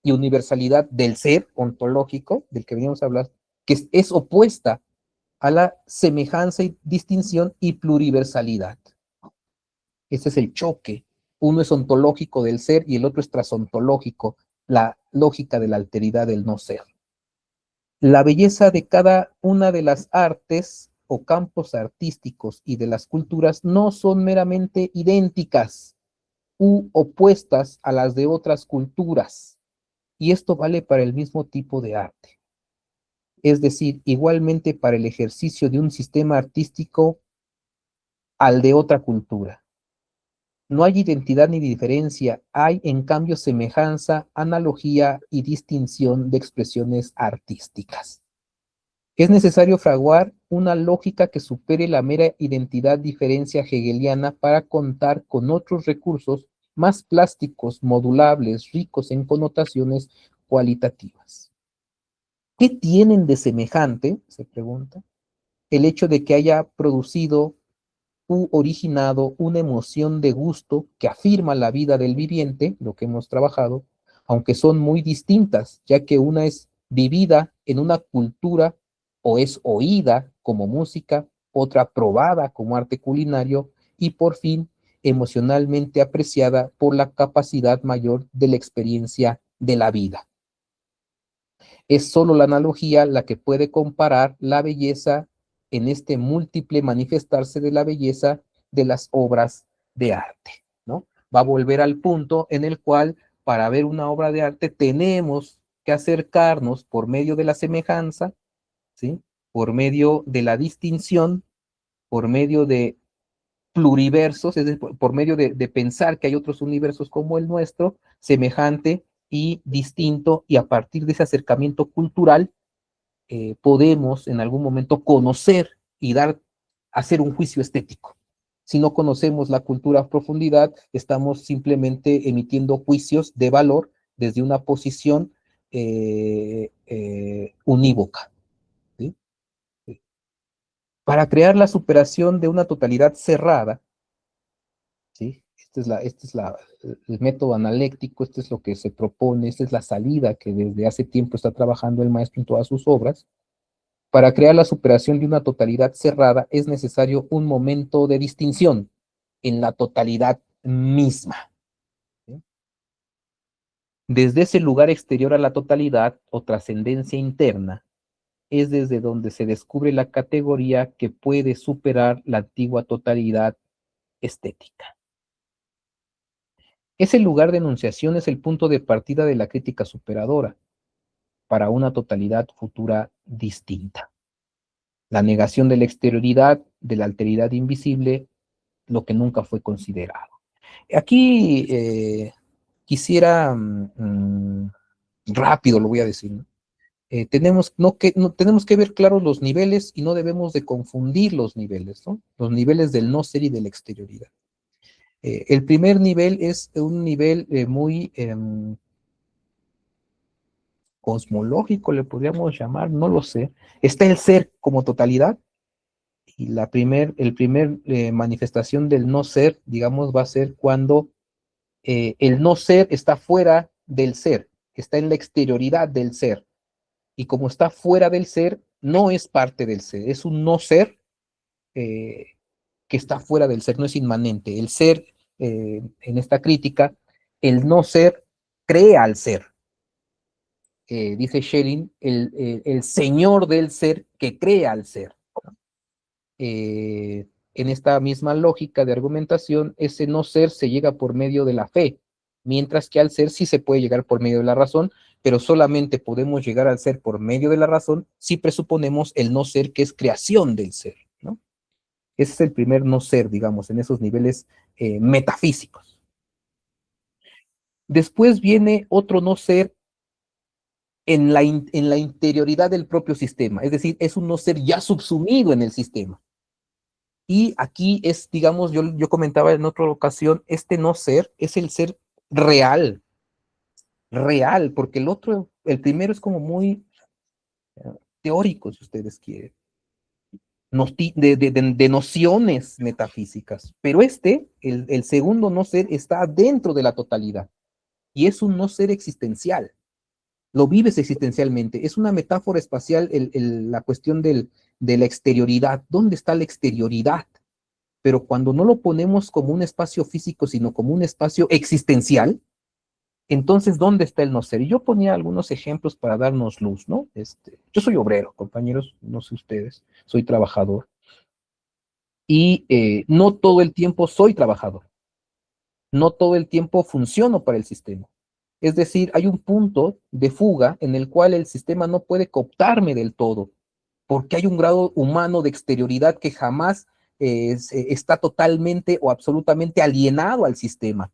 y universalidad del ser ontológico, del que veníamos a hablar, que es opuesta a la semejanza y distinción y pluriversalidad. Ese es el choque. Uno es ontológico del ser y el otro es transontológico, la lógica de la alteridad del no ser, La belleza de cada una de las artes o campos artísticos y de las culturas no son meramente idénticas u opuestas a las de otras culturas, y esto vale para el mismo tipo de arte. Es decir, igualmente para el ejercicio de un sistema artístico al de otra cultura. No hay identidad ni diferencia, hay en cambio semejanza, analogía y distinción de expresiones artísticas. Es necesario fraguar una lógica que supere la mera identidad-diferencia hegeliana para contar con otros recursos más plásticos, modulables, ricos en connotaciones cualitativas. ¿Qué tienen de semejante, se pregunta, el hecho de que haya producido u originado una emoción de gusto que afirma la vida del viviente, lo que hemos trabajado, aunque son muy distintas, ya que una es vivida en una cultura o es oída como música, otra probada como arte culinario y por fin emocionalmente apreciada por la capacidad mayor de la experiencia de la vida. Es solo la analogía la que puede comparar la belleza en este múltiple manifestarse de la belleza de las obras de arte, ¿no? Va a volver al punto en el cual para ver una obra de arte tenemos que acercarnos por medio de la semejanza, ¿sí? Por medio de la distinción, por medio de pluriversos, es decir, por medio de pensar que hay otros universos como el nuestro, semejante y distinto, y a partir de ese acercamiento cultural, podemos en algún momento conocer y hacer un juicio estético. Si no conocemos la cultura a profundidad, estamos simplemente emitiendo juicios de valor desde una posición unívoca, ¿sí? Para crear la superación de una totalidad cerrada, ¿sí? Este es el método analéctico, este es lo que se propone, esta es la salida que desde hace tiempo está trabajando el maestro en todas sus obras. Para crear la superación de una totalidad cerrada es necesario un momento de distinción en la totalidad misma. ¿Sí? Desde ese lugar exterior a la totalidad o trascendencia interna es desde donde se descubre la categoría que puede superar la antigua totalidad estética. Ese lugar de enunciación es el punto de partida de la crítica superadora para una totalidad futura distinta. La negación de la exterioridad, de la alteridad invisible, lo que nunca fue considerado. Aquí quisiera, rápido lo voy a decir, ¿no? Tenemos que ver claros los niveles y no debemos de confundir los niveles, ¿no? Los niveles del no ser y de la exterioridad. El primer nivel es un nivel muy cosmológico, le podríamos llamar, no lo sé. Está el ser como totalidad, y el primer manifestación del no ser, digamos, va a ser cuando el no ser está fuera del ser, está en la exterioridad del ser, y como está fuera del ser, no es parte del ser, es un no ser que está fuera del ser, no es inmanente. El ser, en esta crítica, el no ser crea al ser. Dice Schelling, el señor del ser que crea al ser. En esta misma lógica de argumentación, ese no ser se llega por medio de la fe, mientras que al ser sí se puede llegar por medio de la razón, pero solamente podemos llegar al ser por medio de la razón si presuponemos el no ser que es creación del ser, ¿no? Ese es el primer no ser, digamos, en esos niveles metafísicos. Después viene otro no ser en la interioridad del propio sistema, es decir, es un no ser ya subsumido en el sistema. Y aquí es, digamos, yo comentaba en otra ocasión, este no ser es el ser real, porque el primero es como muy teórico, si ustedes quieren, de nociones metafísicas, pero el segundo no ser está dentro de la totalidad, y es un no ser existencial, lo vives existencialmente, es una metáfora espacial la cuestión de la exterioridad. ¿Dónde está la exterioridad? Pero cuando no lo ponemos como un espacio físico, sino como un espacio existencial, entonces, ¿dónde está el no ser? Y yo ponía algunos ejemplos para darnos luz, ¿no? Yo soy obrero, compañeros, no sé ustedes, soy trabajador. Y no todo el tiempo soy trabajador. No todo el tiempo funciono para el sistema. Es decir, hay un punto de fuga en el cual el sistema no puede cooptarme del todo, porque hay un grado humano de exterioridad que jamás está totalmente o absolutamente alienado al sistema.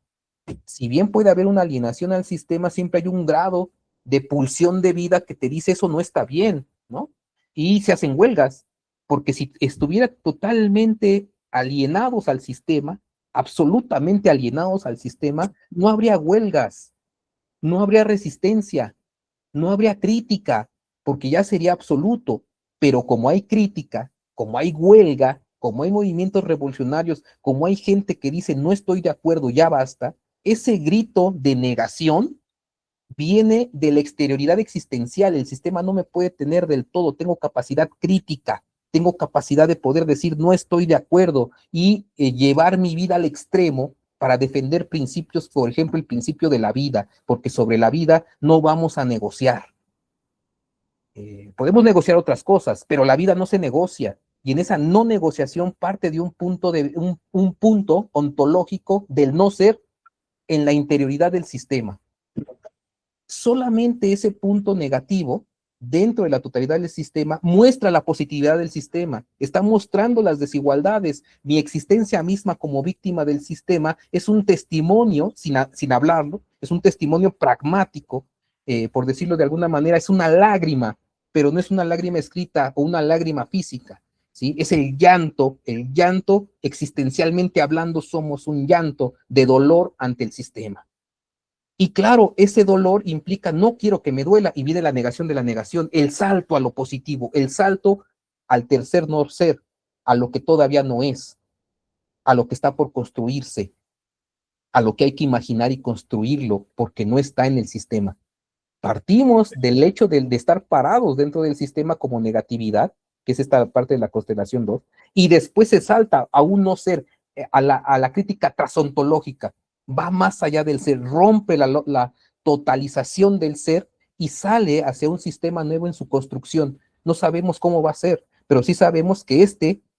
Si bien puede haber una alienación al sistema, siempre hay un grado de pulsión de vida que te dice eso no está bien, ¿no? Y se hacen huelgas, porque si estuviera totalmente alienados al sistema, absolutamente alienados al sistema, no habría huelgas, no habría resistencia, no habría crítica, porque ya sería absoluto. Pero como hay crítica, como hay huelga, como hay movimientos revolucionarios, como hay gente que dice no estoy de acuerdo, ya basta, ese grito de negación viene de la exterioridad existencial. El sistema no me puede tener del todo, tengo capacidad crítica, tengo capacidad de poder decir no estoy de acuerdo y llevar mi vida al extremo para defender principios, por ejemplo, el principio de la vida, porque sobre la vida no vamos a negociar. Podemos negociar otras cosas, pero la vida no se negocia. Y en esa no negociación parte de un punto ontológico del no ser en la interioridad del sistema. Solamente ese punto negativo dentro de la totalidad del sistema muestra la positividad del sistema, está mostrando las desigualdades. Mi existencia misma como víctima del sistema es un testimonio, sin hablarlo, es un testimonio pragmático, por decirlo de alguna manera, es una lágrima, pero no es una lágrima escrita o una lágrima física, ¿sí? Es el llanto existencialmente hablando, somos un llanto de dolor ante el sistema. Y claro, ese dolor implica no quiero que me duela y viene la negación de la negación, el salto a lo positivo, el salto al tercer no ser, a lo que todavía no es, a lo que está por construirse, a lo que hay que imaginar y construirlo porque no está en el sistema. Partimos del hecho de estar parados dentro del sistema como negatividad, que es esta parte de la constelación 2, y después se salta a un no ser, a la crítica trasontológica, va más allá del ser, rompe la totalización del ser y sale hacia un sistema nuevo en su construcción. No sabemos cómo va a ser, pero sí sabemos que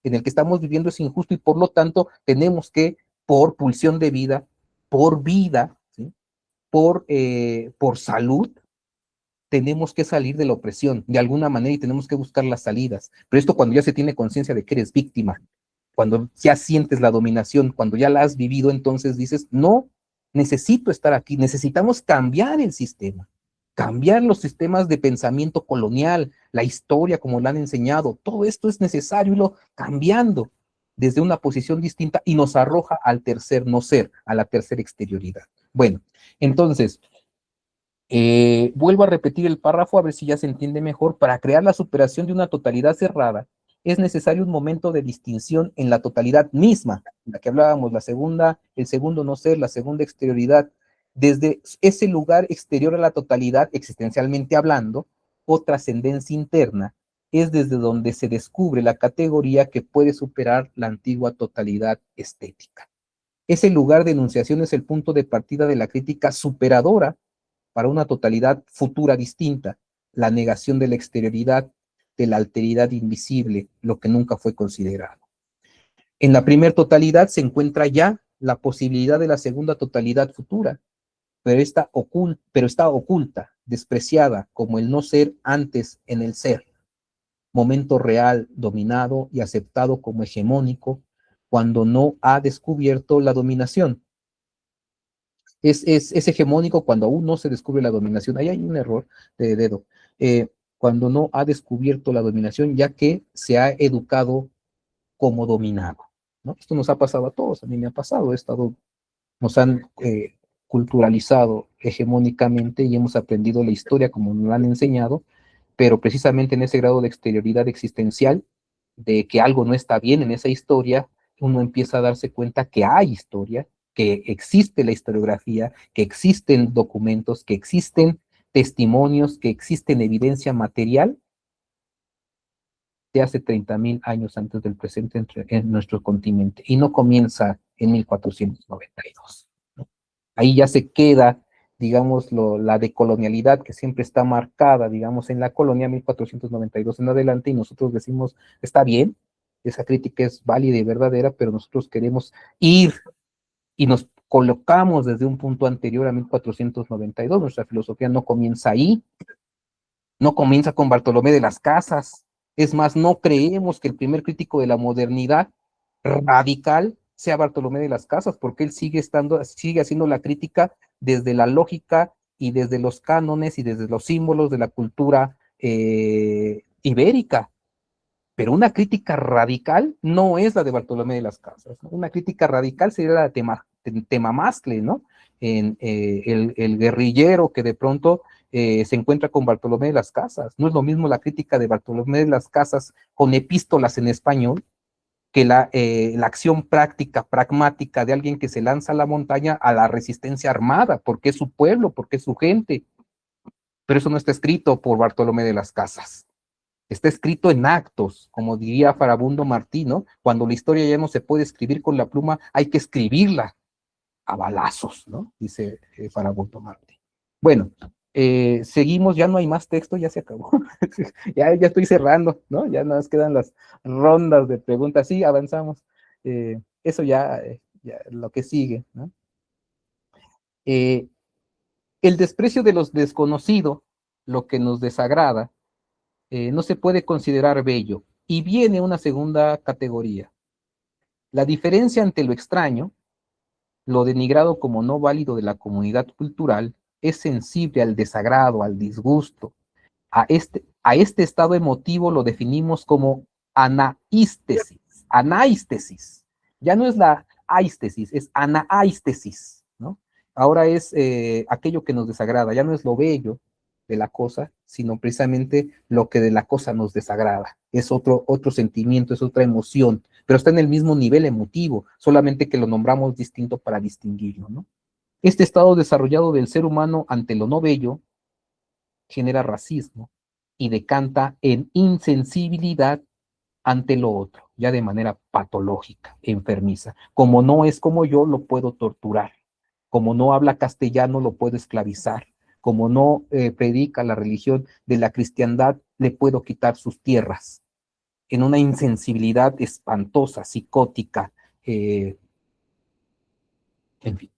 en el que estamos viviendo es injusto y por lo tanto tenemos que, por pulsión de vida, por vida, ¿sí? por salud, tenemos que salir de la opresión de alguna manera y tenemos que buscar las salidas. Pero esto cuando ya se tiene conciencia de que eres víctima, cuando ya sientes la dominación, cuando ya la has vivido, entonces dices, no, necesito estar aquí, necesitamos cambiar el sistema, cambiar los sistemas de pensamiento colonial, la historia como la han enseñado, todo esto es necesario irlo cambiando desde una posición distinta y nos arroja al tercer no ser, a la tercera exterioridad. Bueno, entonces, vuelvo a repetir el párrafo a ver si ya se entiende mejor. Para crear la superación de una totalidad cerrada, es necesario un momento de distinción en la totalidad misma, la que hablábamos, el segundo no ser, la segunda exterioridad. Desde ese lugar exterior a la totalidad, existencialmente hablando, o trascendencia interna, es desde donde se descubre la categoría que puede superar la antigua totalidad estética. Ese lugar de enunciación es el punto de partida de la crítica superadora para una totalidad futura distinta, la negación de la exterioridad, de la alteridad invisible, lo que nunca fue considerado. En la primera totalidad se encuentra ya la posibilidad de la segunda totalidad futura, pero está oculta, despreciada, como el no ser antes en el ser, momento real, dominado y aceptado como hegemónico, cuando no ha descubierto la dominación. Es hegemónico cuando aún no se descubre la dominación. Ahí hay un error de dedo. Cuando no ha descubierto la dominación, ya que se ha educado como dominado, ¿no? Esto nos ha pasado a todos, a mí me ha pasado, nos han culturalizado hegemónicamente y hemos aprendido la historia como nos la han enseñado, pero precisamente en ese grado de exterioridad existencial, de que algo no está bien en esa historia, uno empieza a darse cuenta que hay historia, que existe la historiografía, que existen documentos, que existen testimonios, que existen evidencia material de hace 30.000 años antes del presente en nuestro continente, y no comienza en 1492. ¿No? Ahí ya se queda, digamos, la decolonialidad que siempre está marcada, digamos, en la colonia 1492 en adelante, y nosotros decimos, está bien, esa crítica es válida y verdadera, pero nosotros queremos ir y nos colocamos desde un punto anterior a 1492, nuestra filosofía no comienza ahí, no comienza con Bartolomé de las Casas, es más, no creemos que el primer crítico de la modernidad radical sea Bartolomé de las Casas, porque él sigue haciendo la crítica desde la lógica y desde los cánones y desde los símbolos de la cultura ibérica. Pero una crítica radical no es la de Bartolomé de las Casas, ¿no? Una crítica radical sería la de Temamascle, ¿no? El guerrillero que de pronto se encuentra con Bartolomé de las Casas. No es lo mismo la crítica de Bartolomé de las Casas con epístolas en español que la acción práctica, pragmática de alguien que se lanza a la montaña a la resistencia armada, porque es su pueblo, porque es su gente. Pero eso no está escrito por Bartolomé de las Casas. Está escrito en actos, como diría Farabundo Martí, ¿no? Cuando la historia ya no se puede escribir con la pluma, hay que escribirla a balazos, ¿no? Dice Farabundo Martí. Bueno, seguimos, ya no hay más texto, ya se acabó. ya estoy cerrando, ¿no? Ya nos quedan las rondas de preguntas. Sí, avanzamos. Eso ya lo que sigue, ¿no? El desprecio de los desconocidos, lo que nos desagrada, no se puede considerar bello. Y viene una segunda categoría. La diferencia ante lo extraño, lo denigrado como no válido de la comunidad cultural, es sensible al desagrado, al disgusto. A este estado emotivo lo definimos como anaístesis. Anaístesis. Ya no es la aistesis, es anaístesis, ¿no? Ahora es aquello que nos desagrada, ya no es lo bello de la cosa, sino precisamente lo que de la cosa nos desagrada. Es otro sentimiento, es otra emoción, pero está en el mismo nivel emotivo, solamente que lo nombramos distinto para distinguirlo, ¿no? Este estado desarrollado del ser humano ante lo no bello genera racismo y decanta en insensibilidad ante lo otro, ya de manera patológica, enfermiza. Como no es como yo, lo puedo torturar. Como no habla castellano, lo puedo esclavizar. Como no predica la religión de la cristiandad, le puedo quitar sus tierras. En una insensibilidad espantosa, psicótica, en fin.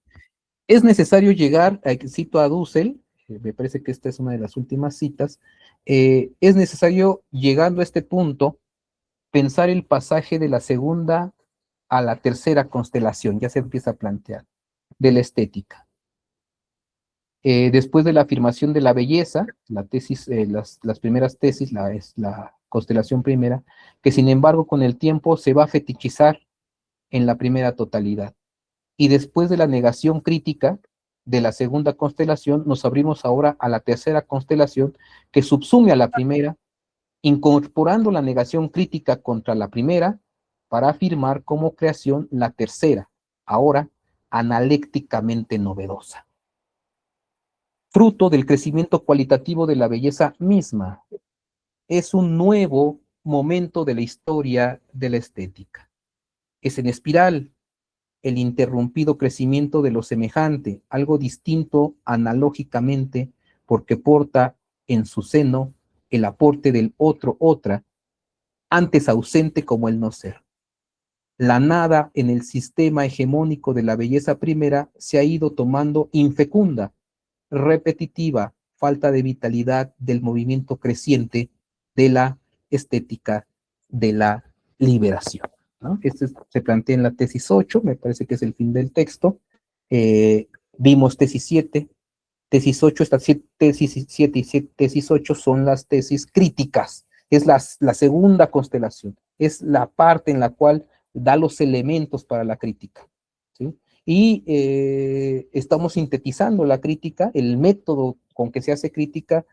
Es necesario llegar, cito a Dussel, me parece que esta es una de las últimas citas, es necesario, llegando a este punto, pensar el pasaje de la segunda a la tercera constelación, ya se empieza a plantear, de la estética. Después de la afirmación de la belleza, la tesis, las primeras tesis, la constelación primera, que sin embargo con el tiempo se va a fetichizar en la primera totalidad. Y después de la negación crítica de la segunda constelación, nos abrimos ahora a la tercera constelación, que subsume a la primera, incorporando la negación crítica contra la primera, para afirmar como creación la tercera, ahora analécticamente novedosa. Fruto del crecimiento cualitativo de la belleza misma, es un nuevo momento de la historia de la estética. Es en espiral el interrumpido crecimiento de lo semejante, algo distinto analógicamente, porque porta en su seno el aporte del otro, otra, antes ausente como el no ser. La nada en el sistema hegemónico de la belleza primera se ha ido tomando infecunda, repetitiva, falta de vitalidad del movimiento creciente de la estética de la liberación, ¿no? Este se plantea en la tesis 8, me parece que es el fin del texto. Vimos tesis 7, tesis 8, estas tesis 7 y tesis 8 son las tesis críticas, es la segunda constelación, es la parte en la cual da los elementos para la crítica, ¿sí? Y estamos sintetizando la crítica, el método con que se hace crítica,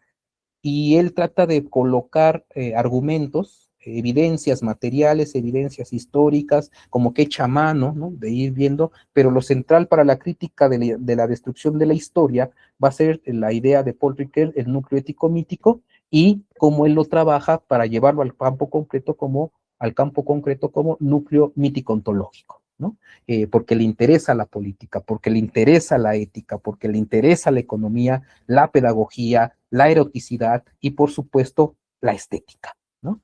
y él trata de colocar argumentos, evidencias materiales, evidencias históricas, como que echa mano, ¿no? De ir viendo, pero lo central para la crítica de la destrucción de la historia va a ser la idea de Paul Ricoeur, el núcleo ético mítico, y cómo él lo trabaja para llevarlo al campo concreto como núcleo mítico ontológico. ¿no? Porque le interesa la política, porque le interesa la ética, porque le interesa la economía, la pedagogía, la eroticidad y, por supuesto, la estética, ¿no?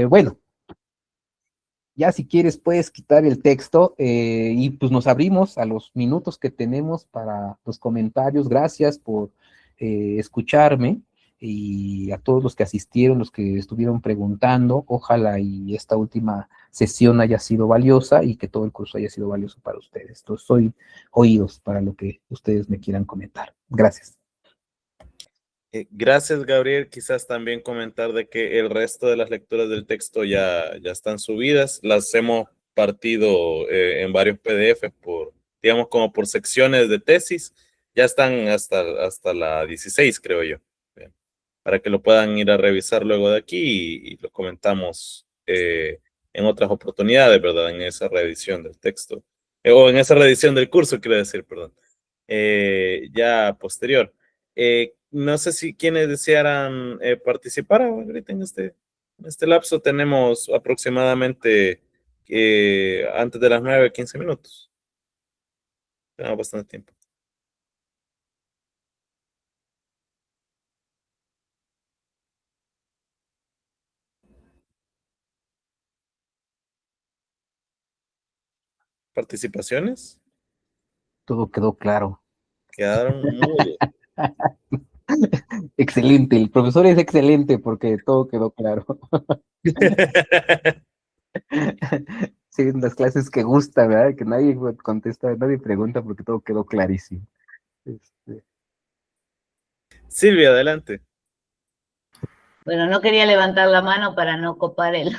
Bueno, ya si quieres puedes quitar el texto y pues nos abrimos a los minutos que tenemos para los comentarios. Gracias por escucharme y a todos los que asistieron, los que estuvieron preguntando. Ojalá y esta última sesión haya sido valiosa y que todo el curso haya sido valioso para ustedes. Entonces, soy oídos para lo que ustedes me quieran comentar. Gracias. Gracias, Gabriel. Quizás también comentar de que el resto de las lecturas del texto ya están subidas. Las hemos partido en varios PDFs digamos, como por secciones de tesis. Ya están hasta la 16, creo yo. Bien. Para que lo puedan ir a revisar luego de aquí y lo comentamos en otras oportunidades, ¿verdad? En esa reedición del texto. O en esa reedición del curso, quiero decir, perdón. Ya posterior. No sé si quienes desearan participar ahorita en este lapso. Tenemos aproximadamente antes de las 9, 15 minutos. Tenemos bastante tiempo. ¿Participaciones? Todo quedó claro. Quedaron mudos. Excelente, el profesor es excelente porque todo quedó claro. Sí, en las clases que gusta, ¿verdad? Que nadie contesta, nadie pregunta porque todo quedó clarísimo. Silvia, adelante. Bueno, no quería levantar la mano para no copar el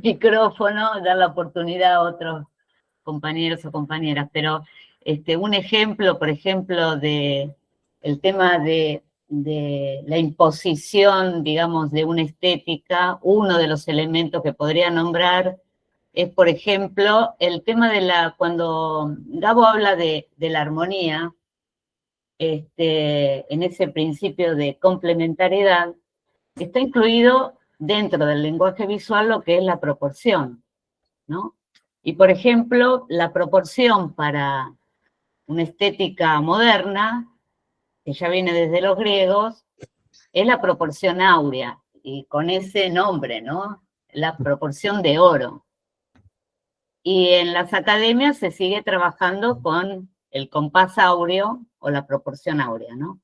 micrófono, dar la oportunidad a otros compañeros o compañeras, pero un ejemplo, por ejemplo, de el tema de la imposición, digamos, de una estética, uno de los elementos que podría nombrar es, por ejemplo, el tema cuando Gabo habla de la armonía, en ese principio de complementariedad, está incluido dentro del lenguaje visual lo que es la proporción, ¿no? Y, por ejemplo, la proporción para una estética moderna, que ya viene desde los griegos, es la proporción áurea, y con ese nombre, ¿no? La proporción de oro. Y en las academias se sigue trabajando con el compás áureo o la proporción áurea, ¿no?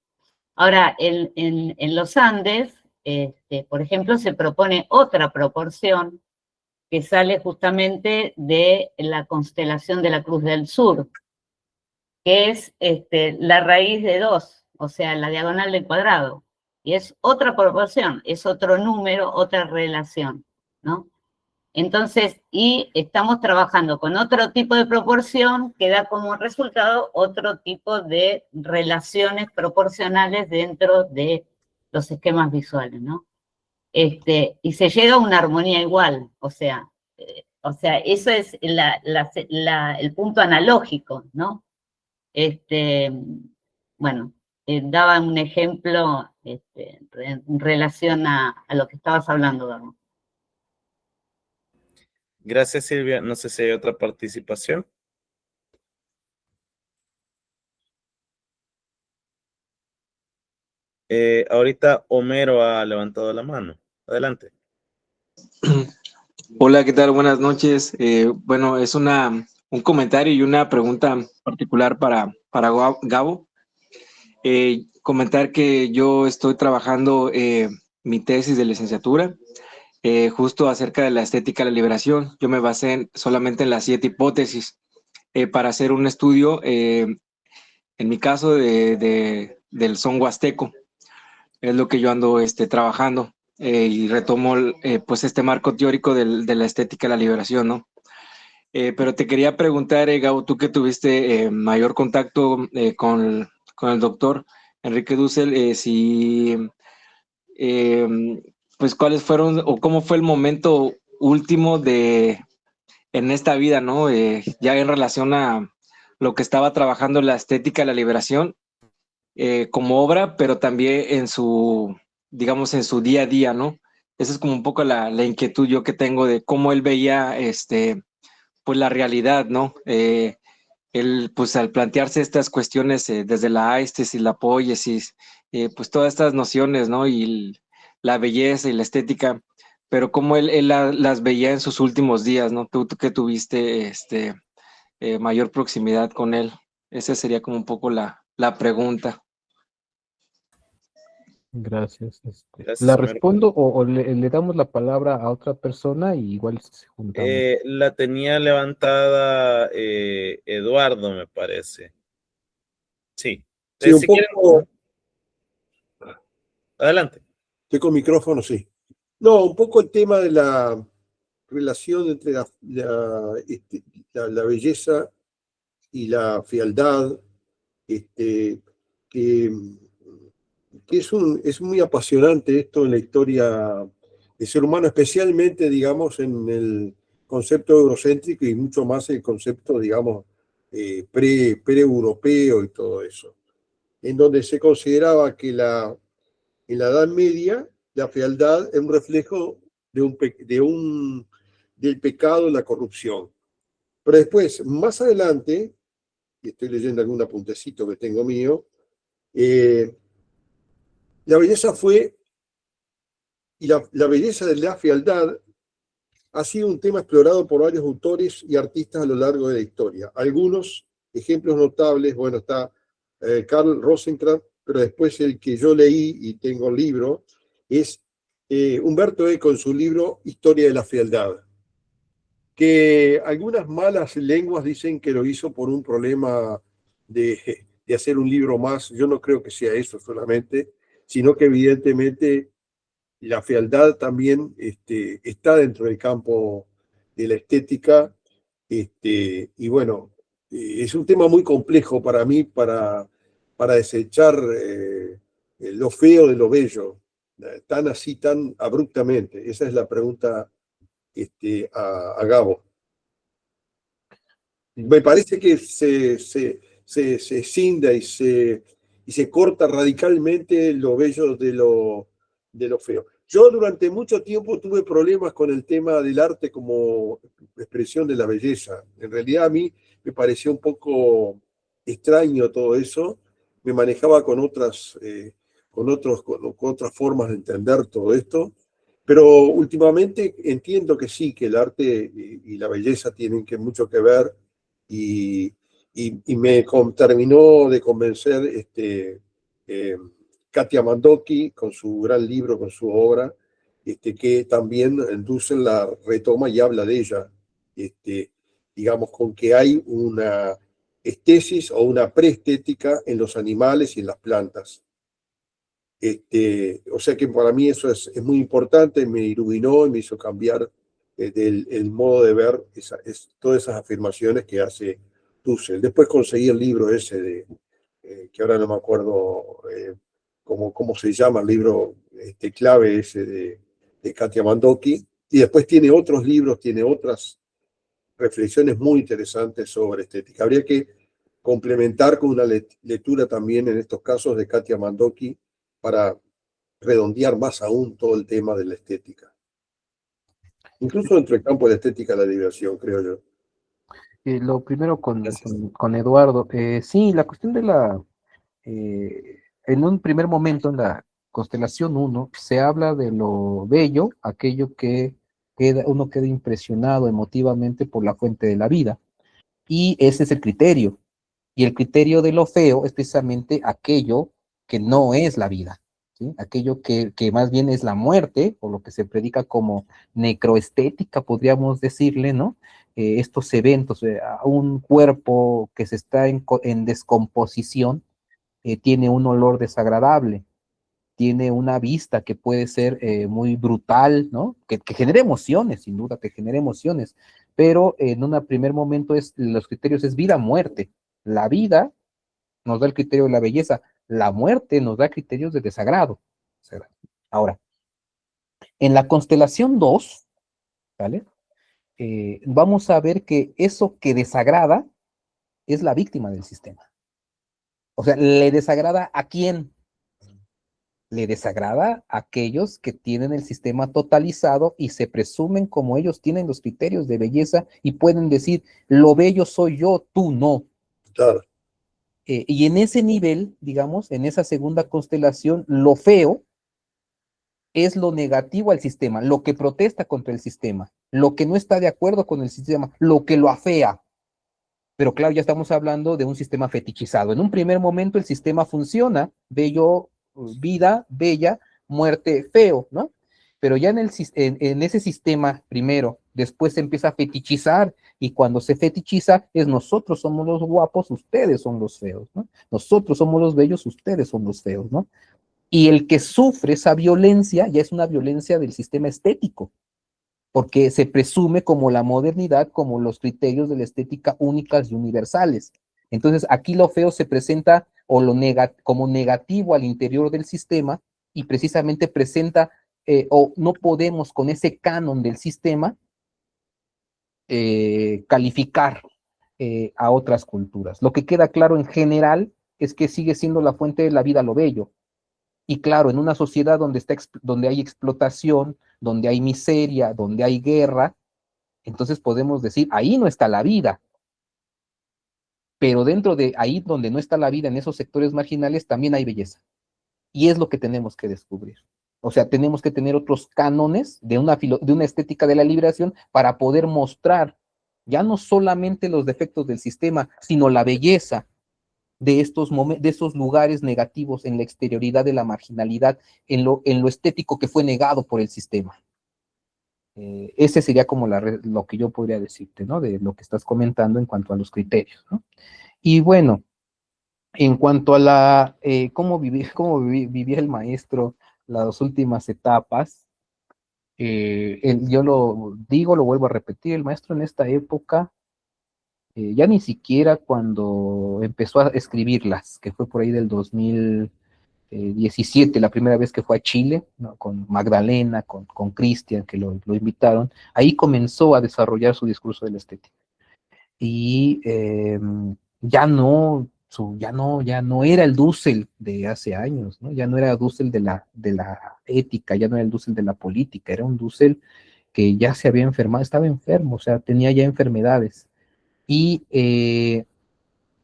Ahora, en los Andes, por ejemplo, se propone otra proporción que sale justamente de la constelación de la Cruz del Sur, que es la raíz de 2, o sea, la diagonal del cuadrado. Y es otra proporción, es otro número, otra relación, ¿no? Entonces, y estamos trabajando con otro tipo de proporción que da como resultado otro tipo de relaciones proporcionales dentro de los esquemas visuales, ¿no? Y se llega a una armonía igual, o sea, eso es el punto analógico, ¿no? Bueno, daba un ejemplo en relación a lo que estabas hablando, Gabo. Gracias, Silvia. No sé si hay otra participación. Ahorita Homero ha levantado la mano. Adelante. Hola, ¿qué tal? Buenas noches. Bueno, es un comentario y una pregunta particular para Gabo. Comentar que yo estoy trabajando mi tesis de licenciatura justo acerca de la estética de la liberación. Yo me basé solamente en las 7 hipótesis para hacer un estudio, en mi caso, del son huasteco. Es lo que yo ando trabajando. Y retomo pues este marco teórico de la estética de la liberación, ¿no? Pero te quería preguntar, Gabo, tú que tuviste mayor contacto con el doctor Enrique Dussel, pues cuáles fueron o cómo fue el momento último en esta vida, ¿no? Ya en relación a lo que estaba trabajando la estética de la liberación como obra, pero también digamos, en su día a día, ¿no? Esa es como un poco la inquietud yo que tengo de cómo él veía, pues la realidad, ¿no? Él, pues al plantearse estas cuestiones desde la aesthesis, la poiesis, pues todas estas nociones, ¿no? Y la belleza y la estética, pero cómo las veía en sus últimos días, ¿no? Tú que tuviste mayor proximidad con él. Esa sería como un poco la pregunta. Gracias. Gracias, ¿La señor. respondo o le damos la palabra a otra persona y igual se juntamos? La tenía levantada Eduardo, me parece. Sí. Sí, un Si quieren, poco, adelante. estoy con micrófono, sí. No, un poco el tema de la relación entre la belleza y la fealdad, este, que, que es muy apasionante esto en la historia del ser humano, especialmente, digamos, en el concepto eurocéntrico y mucho más el concepto, digamos, pre-europeo y todo eso, en donde se consideraba que en la Edad Media la fealdad es un reflejo del pecado, la corrupción. Pero después, más adelante, y estoy leyendo algún apuntecito que tengo mío, la belleza fue, y la belleza de la fealdad ha sido un tema explorado por varios autores y artistas a lo largo de la historia. Algunos ejemplos notables, bueno, está Karl Rosenkrantz, pero después el que yo leí y tengo el libro es Humberto Eco en su libro Historia de la fealdad, que algunas malas lenguas dicen que lo hizo por un problema de hacer un libro más. Yo no creo que sea eso solamente, sino que evidentemente la fealdad también está dentro del campo de la estética, y bueno, es un tema muy complejo para mí para desechar lo feo de lo bello, tan así, tan abruptamente. Esa es la pregunta a Gabo. Me parece que se cinda y se corta radicalmente lo bello de lo feo. Yo durante mucho tiempo tuve problemas con el tema del arte como expresión de la belleza. En realidad a mí me pareció un poco extraño todo eso. Me manejaba con otras formas de entender todo esto. Pero últimamente entiendo que sí, que el arte y la belleza tienen mucho que ver y, y me terminó de convencer eh, Katia Mandocki con su gran libro, con su obra, que también Dussel la retoma y habla de ella, digamos, con que hay una estesis o una preestética en los animales y en las plantas. O sea que para mí eso es muy importante, me iluminó y me hizo cambiar el modo de ver todas esas afirmaciones que hace Dussel. Después conseguí el libro ese que ahora no me acuerdo cómo se llama, el libro clave ese de Katia Mandocki, y después tiene otros libros, tiene otras reflexiones muy interesantes sobre estética. Habría que complementar con una lectura también en estos casos de Katia Mandocki para redondear más aún todo el tema de la estética. Incluso dentro del campo de la estética de la diversión, creo yo. Lo primero Gracias. con Eduardo. Sí, la cuestión de en un primer momento en la constelación 1 se habla de lo bello, aquello que uno queda impresionado emotivamente por la fuente de la vida. Y ese es el criterio. Y el criterio de lo feo es precisamente aquello que no es la vida, ¿sí? Aquello que más bien es la muerte, o lo que se predica como necroestética, podríamos decirle, ¿no? Estos eventos, un cuerpo que se está en descomposición, tiene un olor desagradable, tiene una vista que puede ser muy brutal, ¿no? Que genere emociones, sin duda, que genere emociones, pero en un primer momento los criterios es vida-muerte. La vida nos da el criterio de la belleza, la muerte nos da criterios de desagrado. Ahora, en la constelación 2, ¿vale? Vamos a ver que eso que desagrada es la víctima del sistema. O sea, ¿le desagrada a quién? Le desagrada a aquellos que tienen el sistema totalizado y se presumen como ellos tienen los criterios de belleza y pueden decir, lo bello soy yo, tú no. Claro. Y en ese nivel, digamos, en esa segunda constelación, lo feo es lo negativo al sistema, lo que protesta contra el sistema, lo que no está de acuerdo con el sistema, lo que lo afea. Pero claro, ya estamos hablando de un sistema fetichizado. En un primer momento el sistema funciona, bello, vida, bella, muerte, feo, ¿no? Pero ya en ese sistema primero, después se empieza a fetichizar y cuando se fetichiza es nosotros somos los guapos, ustedes son los feos, ¿no? Nosotros somos los bellos, ustedes son los feos, ¿no? Y el que sufre esa violencia ya es una violencia del sistema estético, porque se presume como la modernidad, como los criterios de la estética únicas y universales. Entonces, aquí lo feo se presenta o como negativo al interior del sistema y precisamente presenta o no podemos con ese canon del sistema calificar a otras culturas. Lo que queda claro en general es que sigue siendo la fuente de la vida lo bello. Y claro, en una sociedad donde hay explotación, donde hay miseria, donde hay guerra, entonces podemos decir, ahí no está la vida. Pero dentro de ahí donde no está la vida, en esos sectores marginales, también hay belleza. Y es lo que tenemos que descubrir. O sea, tenemos que tener otros cánones de una estética de la liberación para poder mostrar ya no solamente los defectos del sistema, sino la belleza de esos lugares negativos en la exterioridad de la marginalidad, en lo estético que fue negado por el sistema. Ese sería como lo que yo podría decirte, ¿no? De lo que estás comentando en cuanto a los criterios, ¿no? Y bueno, en cuanto a vivía el maestro las últimas etapas, yo lo digo, lo vuelvo a repetir, el maestro en esta época, ya ni siquiera cuando empezó a escribirlas, que fue por ahí del 2017, la primera vez que fue a Chile, ¿no? Con Magdalena, con Cristian, que lo invitaron, ahí comenzó a desarrollar su discurso de la estética. Y ya no era el Dussel de hace años, ¿no? Ya no era el Dussel de la ética, ya no era el Dussel de la política, era un Dussel que ya se había enfermado, estaba enfermo, o sea, tenía ya enfermedades. Y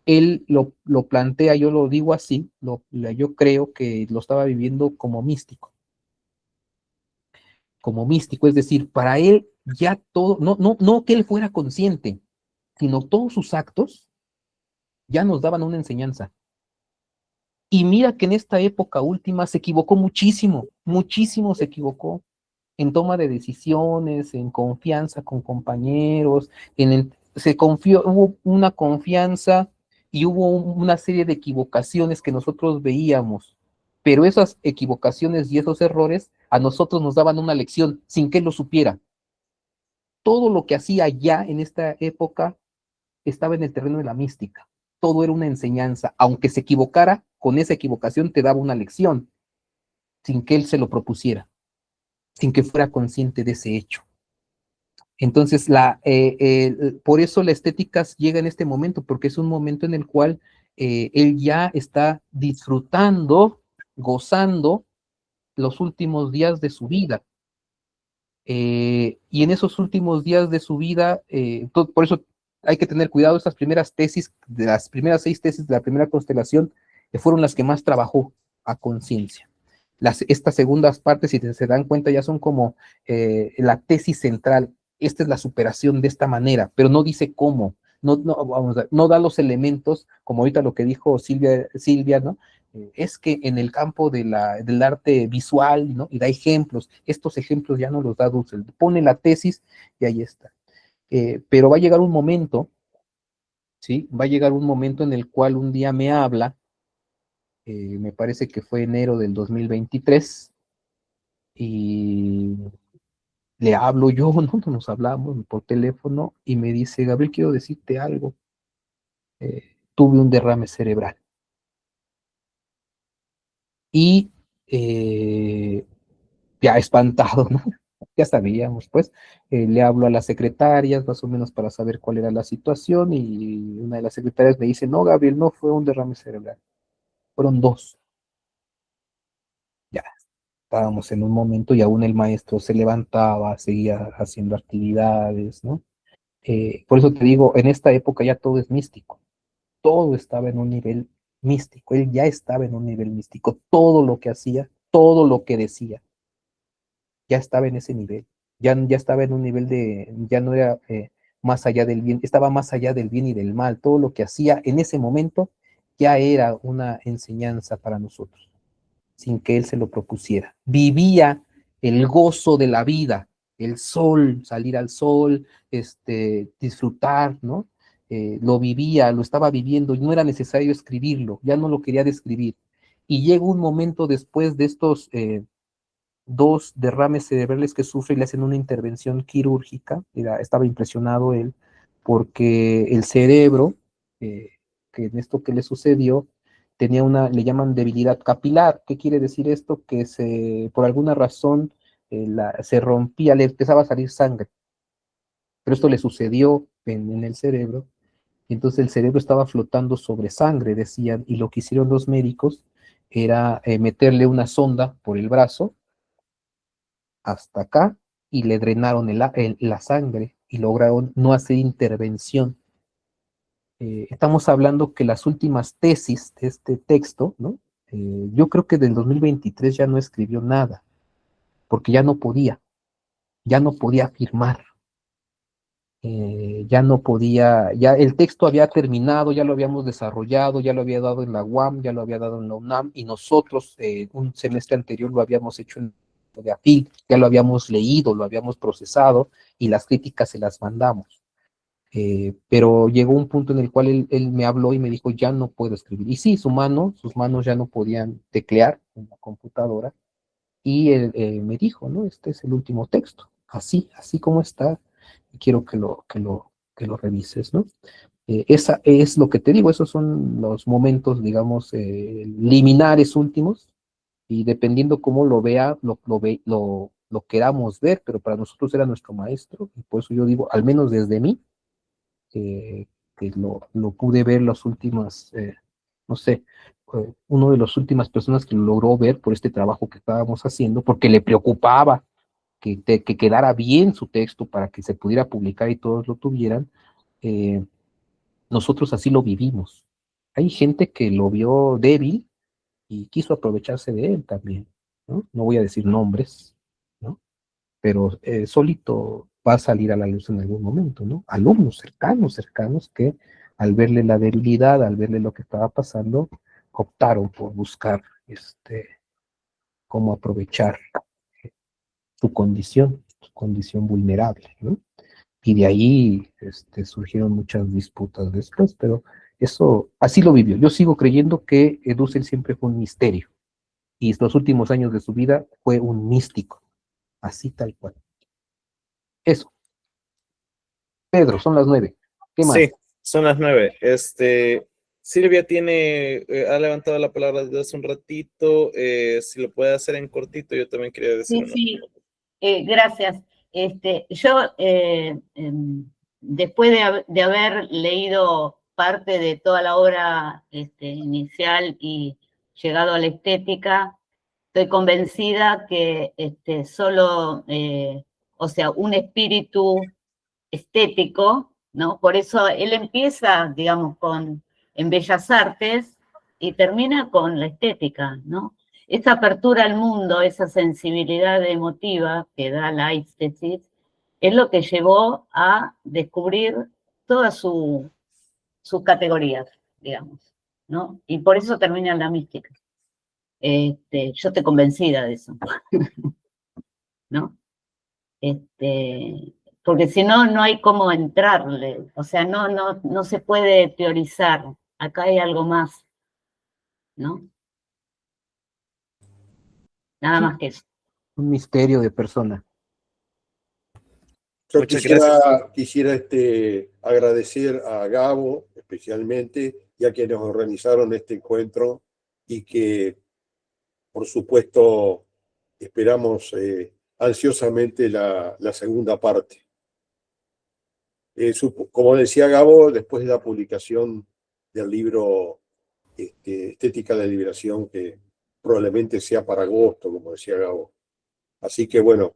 él lo plantea, yo lo digo así, yo creo que lo estaba viviendo como místico, es decir, para él ya todo, no que él fuera consciente, sino todos sus actos ya nos daban una enseñanza. Y mira que en esta época última se equivocó muchísimo, muchísimo se equivocó en toma de decisiones, en confianza con compañeros, hubo una confianza y hubo una serie de equivocaciones que nosotros veíamos, pero esas equivocaciones y esos errores a nosotros nos daban una lección sin que él lo supiera. Todo lo que hacía ya en esta época estaba en el terreno de la mística. Todo era una enseñanza, aunque se equivocara, con esa equivocación te daba una lección, sin que él se lo propusiera, sin que fuera consciente de ese hecho. Entonces, por eso la estética llega en este momento, porque es un momento en el cual él ya está disfrutando, gozando los últimos días de su vida. Y en esos últimos días de su vida, por eso hay que tener cuidado, estas primeras tesis, de las primeras 6 tesis de la primera constelación, fueron las que más trabajó a conciencia. Estas segundas partes, si se dan cuenta, ya son como la tesis central. Esta es la superación de esta manera, pero no dice cómo, no da los elementos, como ahorita lo que dijo Silvia, ¿no? Es que en el campo del arte visual, ¿no? Y da ejemplos, estos ejemplos ya no los da Dussel, pone la tesis y ahí está. Pero va a llegar un momento, ¿sí? Va a llegar un momento en el cual un día me habla, me parece que fue enero del 2023, y le hablo yo, ¿no? Nos hablamos por teléfono y me dice, Gabriel, quiero decirte algo. Tuve un derrame cerebral. Y ya espantado, ¿no? Ya sabíamos, pues, le hablo a las secretarias más o menos para saber cuál era la situación y una de las secretarias me dice, no, Gabriel, no fue un derrame cerebral, fueron 2. Ya, estábamos en un momento y aún el maestro se levantaba, seguía haciendo actividades, ¿no? Por eso te digo, en esta época ya todo es místico, todo estaba en un nivel místico, él ya estaba en un nivel místico, todo lo que hacía, todo lo que decía, ya estaba en ese nivel, ya estaba en un nivel ya no era más allá del bien, estaba más allá del bien y del mal, todo lo que hacía en ese momento ya era una enseñanza para nosotros, sin que él se lo propusiera. Vivía el gozo de la vida, el sol, salir al sol, disfrutar, ¿no? Lo vivía, lo estaba viviendo y no era necesario escribirlo, ya no lo quería describir. Y llega un momento después de estos 2 derrames cerebrales que sufre y le hacen una intervención quirúrgica. Estaba impresionado él porque el cerebro, que en esto que le sucedió, tenía le llaman debilidad capilar. ¿Qué quiere decir esto? Que por alguna razón se rompía, le empezaba a salir sangre. Pero esto le sucedió en el cerebro. Y entonces el cerebro estaba flotando sobre sangre, decían, y lo que hicieron los médicos era meterle una sonda por el brazo hasta acá y le drenaron la sangre y lograron no hacer intervención. Estamos hablando que las últimas tesis de este texto, ¿no? Yo creo que del 2023 ya no escribió nada, porque ya no podía firmar, ya no podía, ya el texto había terminado, ya lo habíamos desarrollado, ya lo había dado en la UAM, ya lo había dado en la UNAM, y nosotros un semestre anterior lo habíamos hecho en de AFIL, ya lo habíamos leído, lo habíamos procesado, y las críticas se las mandamos. Pero llegó un punto en el cual él me habló y me dijo, ya no puedo escribir. Y sí, sus manos ya no podían teclear en la computadora, y él me dijo, ¿no? Este es el último texto, así como está, y quiero que lo revises, ¿no? Esa es lo que te digo, esos son los momentos, digamos, liminares últimos, y dependiendo cómo lo vea, lo queramos ver, pero para nosotros era nuestro maestro, y por eso yo digo, al menos desde mí, que lo pude ver las últimas, no sé, uno de las últimas personas que lo logró ver por este trabajo que estábamos haciendo, porque le preocupaba que quedara bien su texto para que se pudiera publicar y todos lo tuvieran. Nosotros así lo vivimos. Hay gente que lo vio débil y quiso aprovecharse de él también, ¿no? No voy a decir nombres, ¿no? Pero solito va a salir a la luz en algún momento, ¿no? Alumnos cercanos que al verle la debilidad, al verle lo que estaba pasando, optaron por buscar cómo aprovechar su condición vulnerable, ¿no? Y de ahí surgieron muchas disputas después, pero eso, así lo vivió. Yo sigo creyendo que Dussel siempre fue un misterio, y los últimos años de su vida fue un místico, así tal cual. Eso. Pedro, son las 9. ¿Qué más? Sí, son las 9. Silvia ha levantado la palabra desde hace un ratito. Si lo puede hacer en cortito, yo también quería decir. Sí, gracias. Yo, después de haber leído parte de toda la obra inicial y llegado a la estética, estoy convencida que solo, o sea, un espíritu estético, ¿no? Por eso él empieza, digamos, en Bellas Artes y termina con la estética, ¿no? Esa apertura al mundo, esa sensibilidad emotiva que da la éstesis, es lo que llevó a descubrir todas sus categorías, digamos, ¿no? Y por eso termina en la mística. Yo estoy convencida de eso, ¿no? Porque si no, no hay cómo entrarle, o sea, no se puede teorizar, acá hay algo más, ¿no? Nada más que eso. Un misterio de persona. Yo Muchas gracias. quisiera agradecer a Gabo especialmente y a quienes organizaron este encuentro, y que, por supuesto, esperamos ansiosamente la segunda parte. Como decía Gabo, después de la publicación del libro Estética de la Liberación, que probablemente sea para agosto, como decía Gabo. Así que bueno,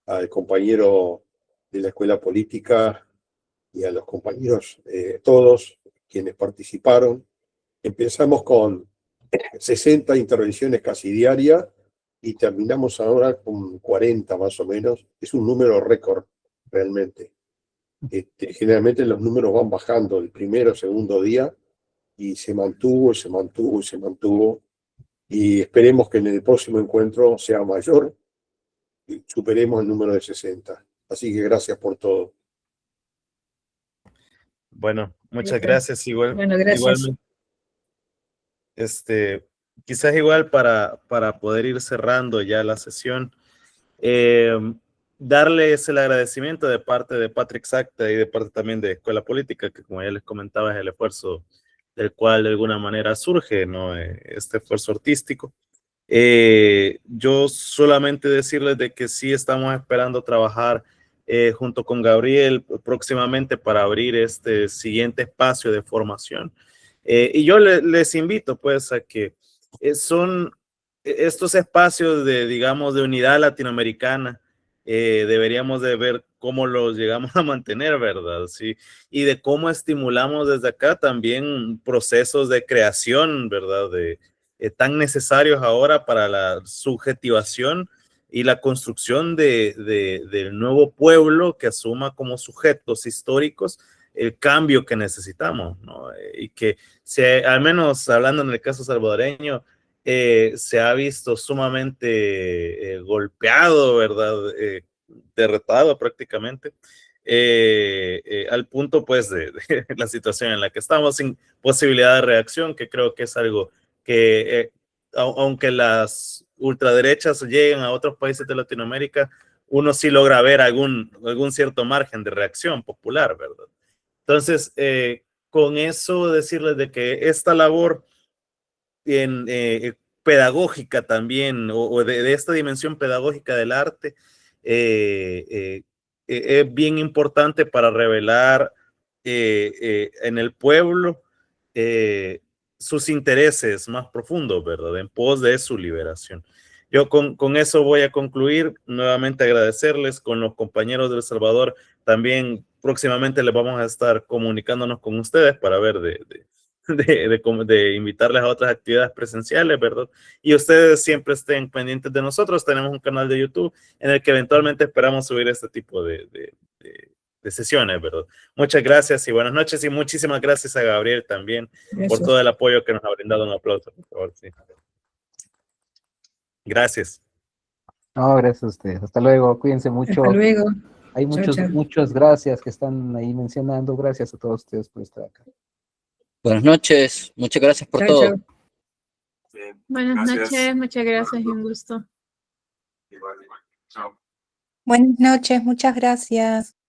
al compañero de la Escuela Política y a los compañeros todos quienes participaron, empezamos con 60 intervenciones casi diarias y terminamos ahora con 40 más o menos. Es un número récord realmente. Generalmente los números van bajando el primero o segundo día y se mantuvo, se mantuvo, se mantuvo. Y esperemos que en el próximo encuentro sea mayor y superemos el número de 60. Así que gracias por todo. Bueno, muchas gracias. Bueno, gracias. Igualmente, quizás igual para poder ir cerrando ya la sesión, darles el agradecimiento de parte de Patrick Sacta y de parte también de Escuela Política, que como ya les comentaba es el esfuerzo del cual de alguna manera surge, ¿no? Este esfuerzo artístico. Yo solamente decirles de que sí estamos esperando trabajar junto con Gabriel próximamente para abrir este siguiente espacio de formación. Y yo les invito pues a que son estos espacios de, digamos, de unidad latinoamericana, deberíamos de ver cómo los llegamos a mantener, ¿verdad? Sí, y de cómo estimulamos desde acá también procesos de creación, ¿verdad? Tan necesarios ahora para la subjetivación y la construcción del nuevo pueblo que asuma como sujetos históricos el cambio que necesitamos, ¿no? Y que al menos hablando en el caso salvadoreño, se ha visto sumamente golpeado, ¿verdad? Derrotado prácticamente, al punto pues de la situación en la que estamos, sin posibilidad de reacción, que creo que es algo que aunque las ultraderechas lleguen a otros países de Latinoamérica, uno sí logra ver algún cierto margen de reacción popular, ¿verdad? Entonces, con eso decirles de que esta labor pedagógica también, o de esta dimensión pedagógica del arte, es bien importante para revelar en el pueblo sus intereses más profundos, ¿verdad? En pos de su liberación. Yo con eso voy a concluir. Nuevamente agradecerles con los compañeros de El Salvador. También próximamente les vamos a estar comunicándonos con ustedes para ver de invitarles a otras actividades presenciales, ¿verdad? Y ustedes siempre estén pendientes de nosotros. Tenemos un canal de YouTube en el que eventualmente esperamos subir este tipo de sesiones, ¿verdad? Muchas gracias y buenas noches, y muchísimas gracias a Gabriel también por todo el apoyo que nos ha brindado. Un aplauso, por favor. Sí. Gracias. No, gracias a ustedes. Hasta luego. Cuídense mucho. Hasta luego. Hay muchas gracias que están ahí mencionando. Gracias a todos ustedes por estar acá. Buenas noches. Muchas gracias por todo. Chao. Buenas noches, muchas gracias y un gusto. Buenas noches, muchas gracias.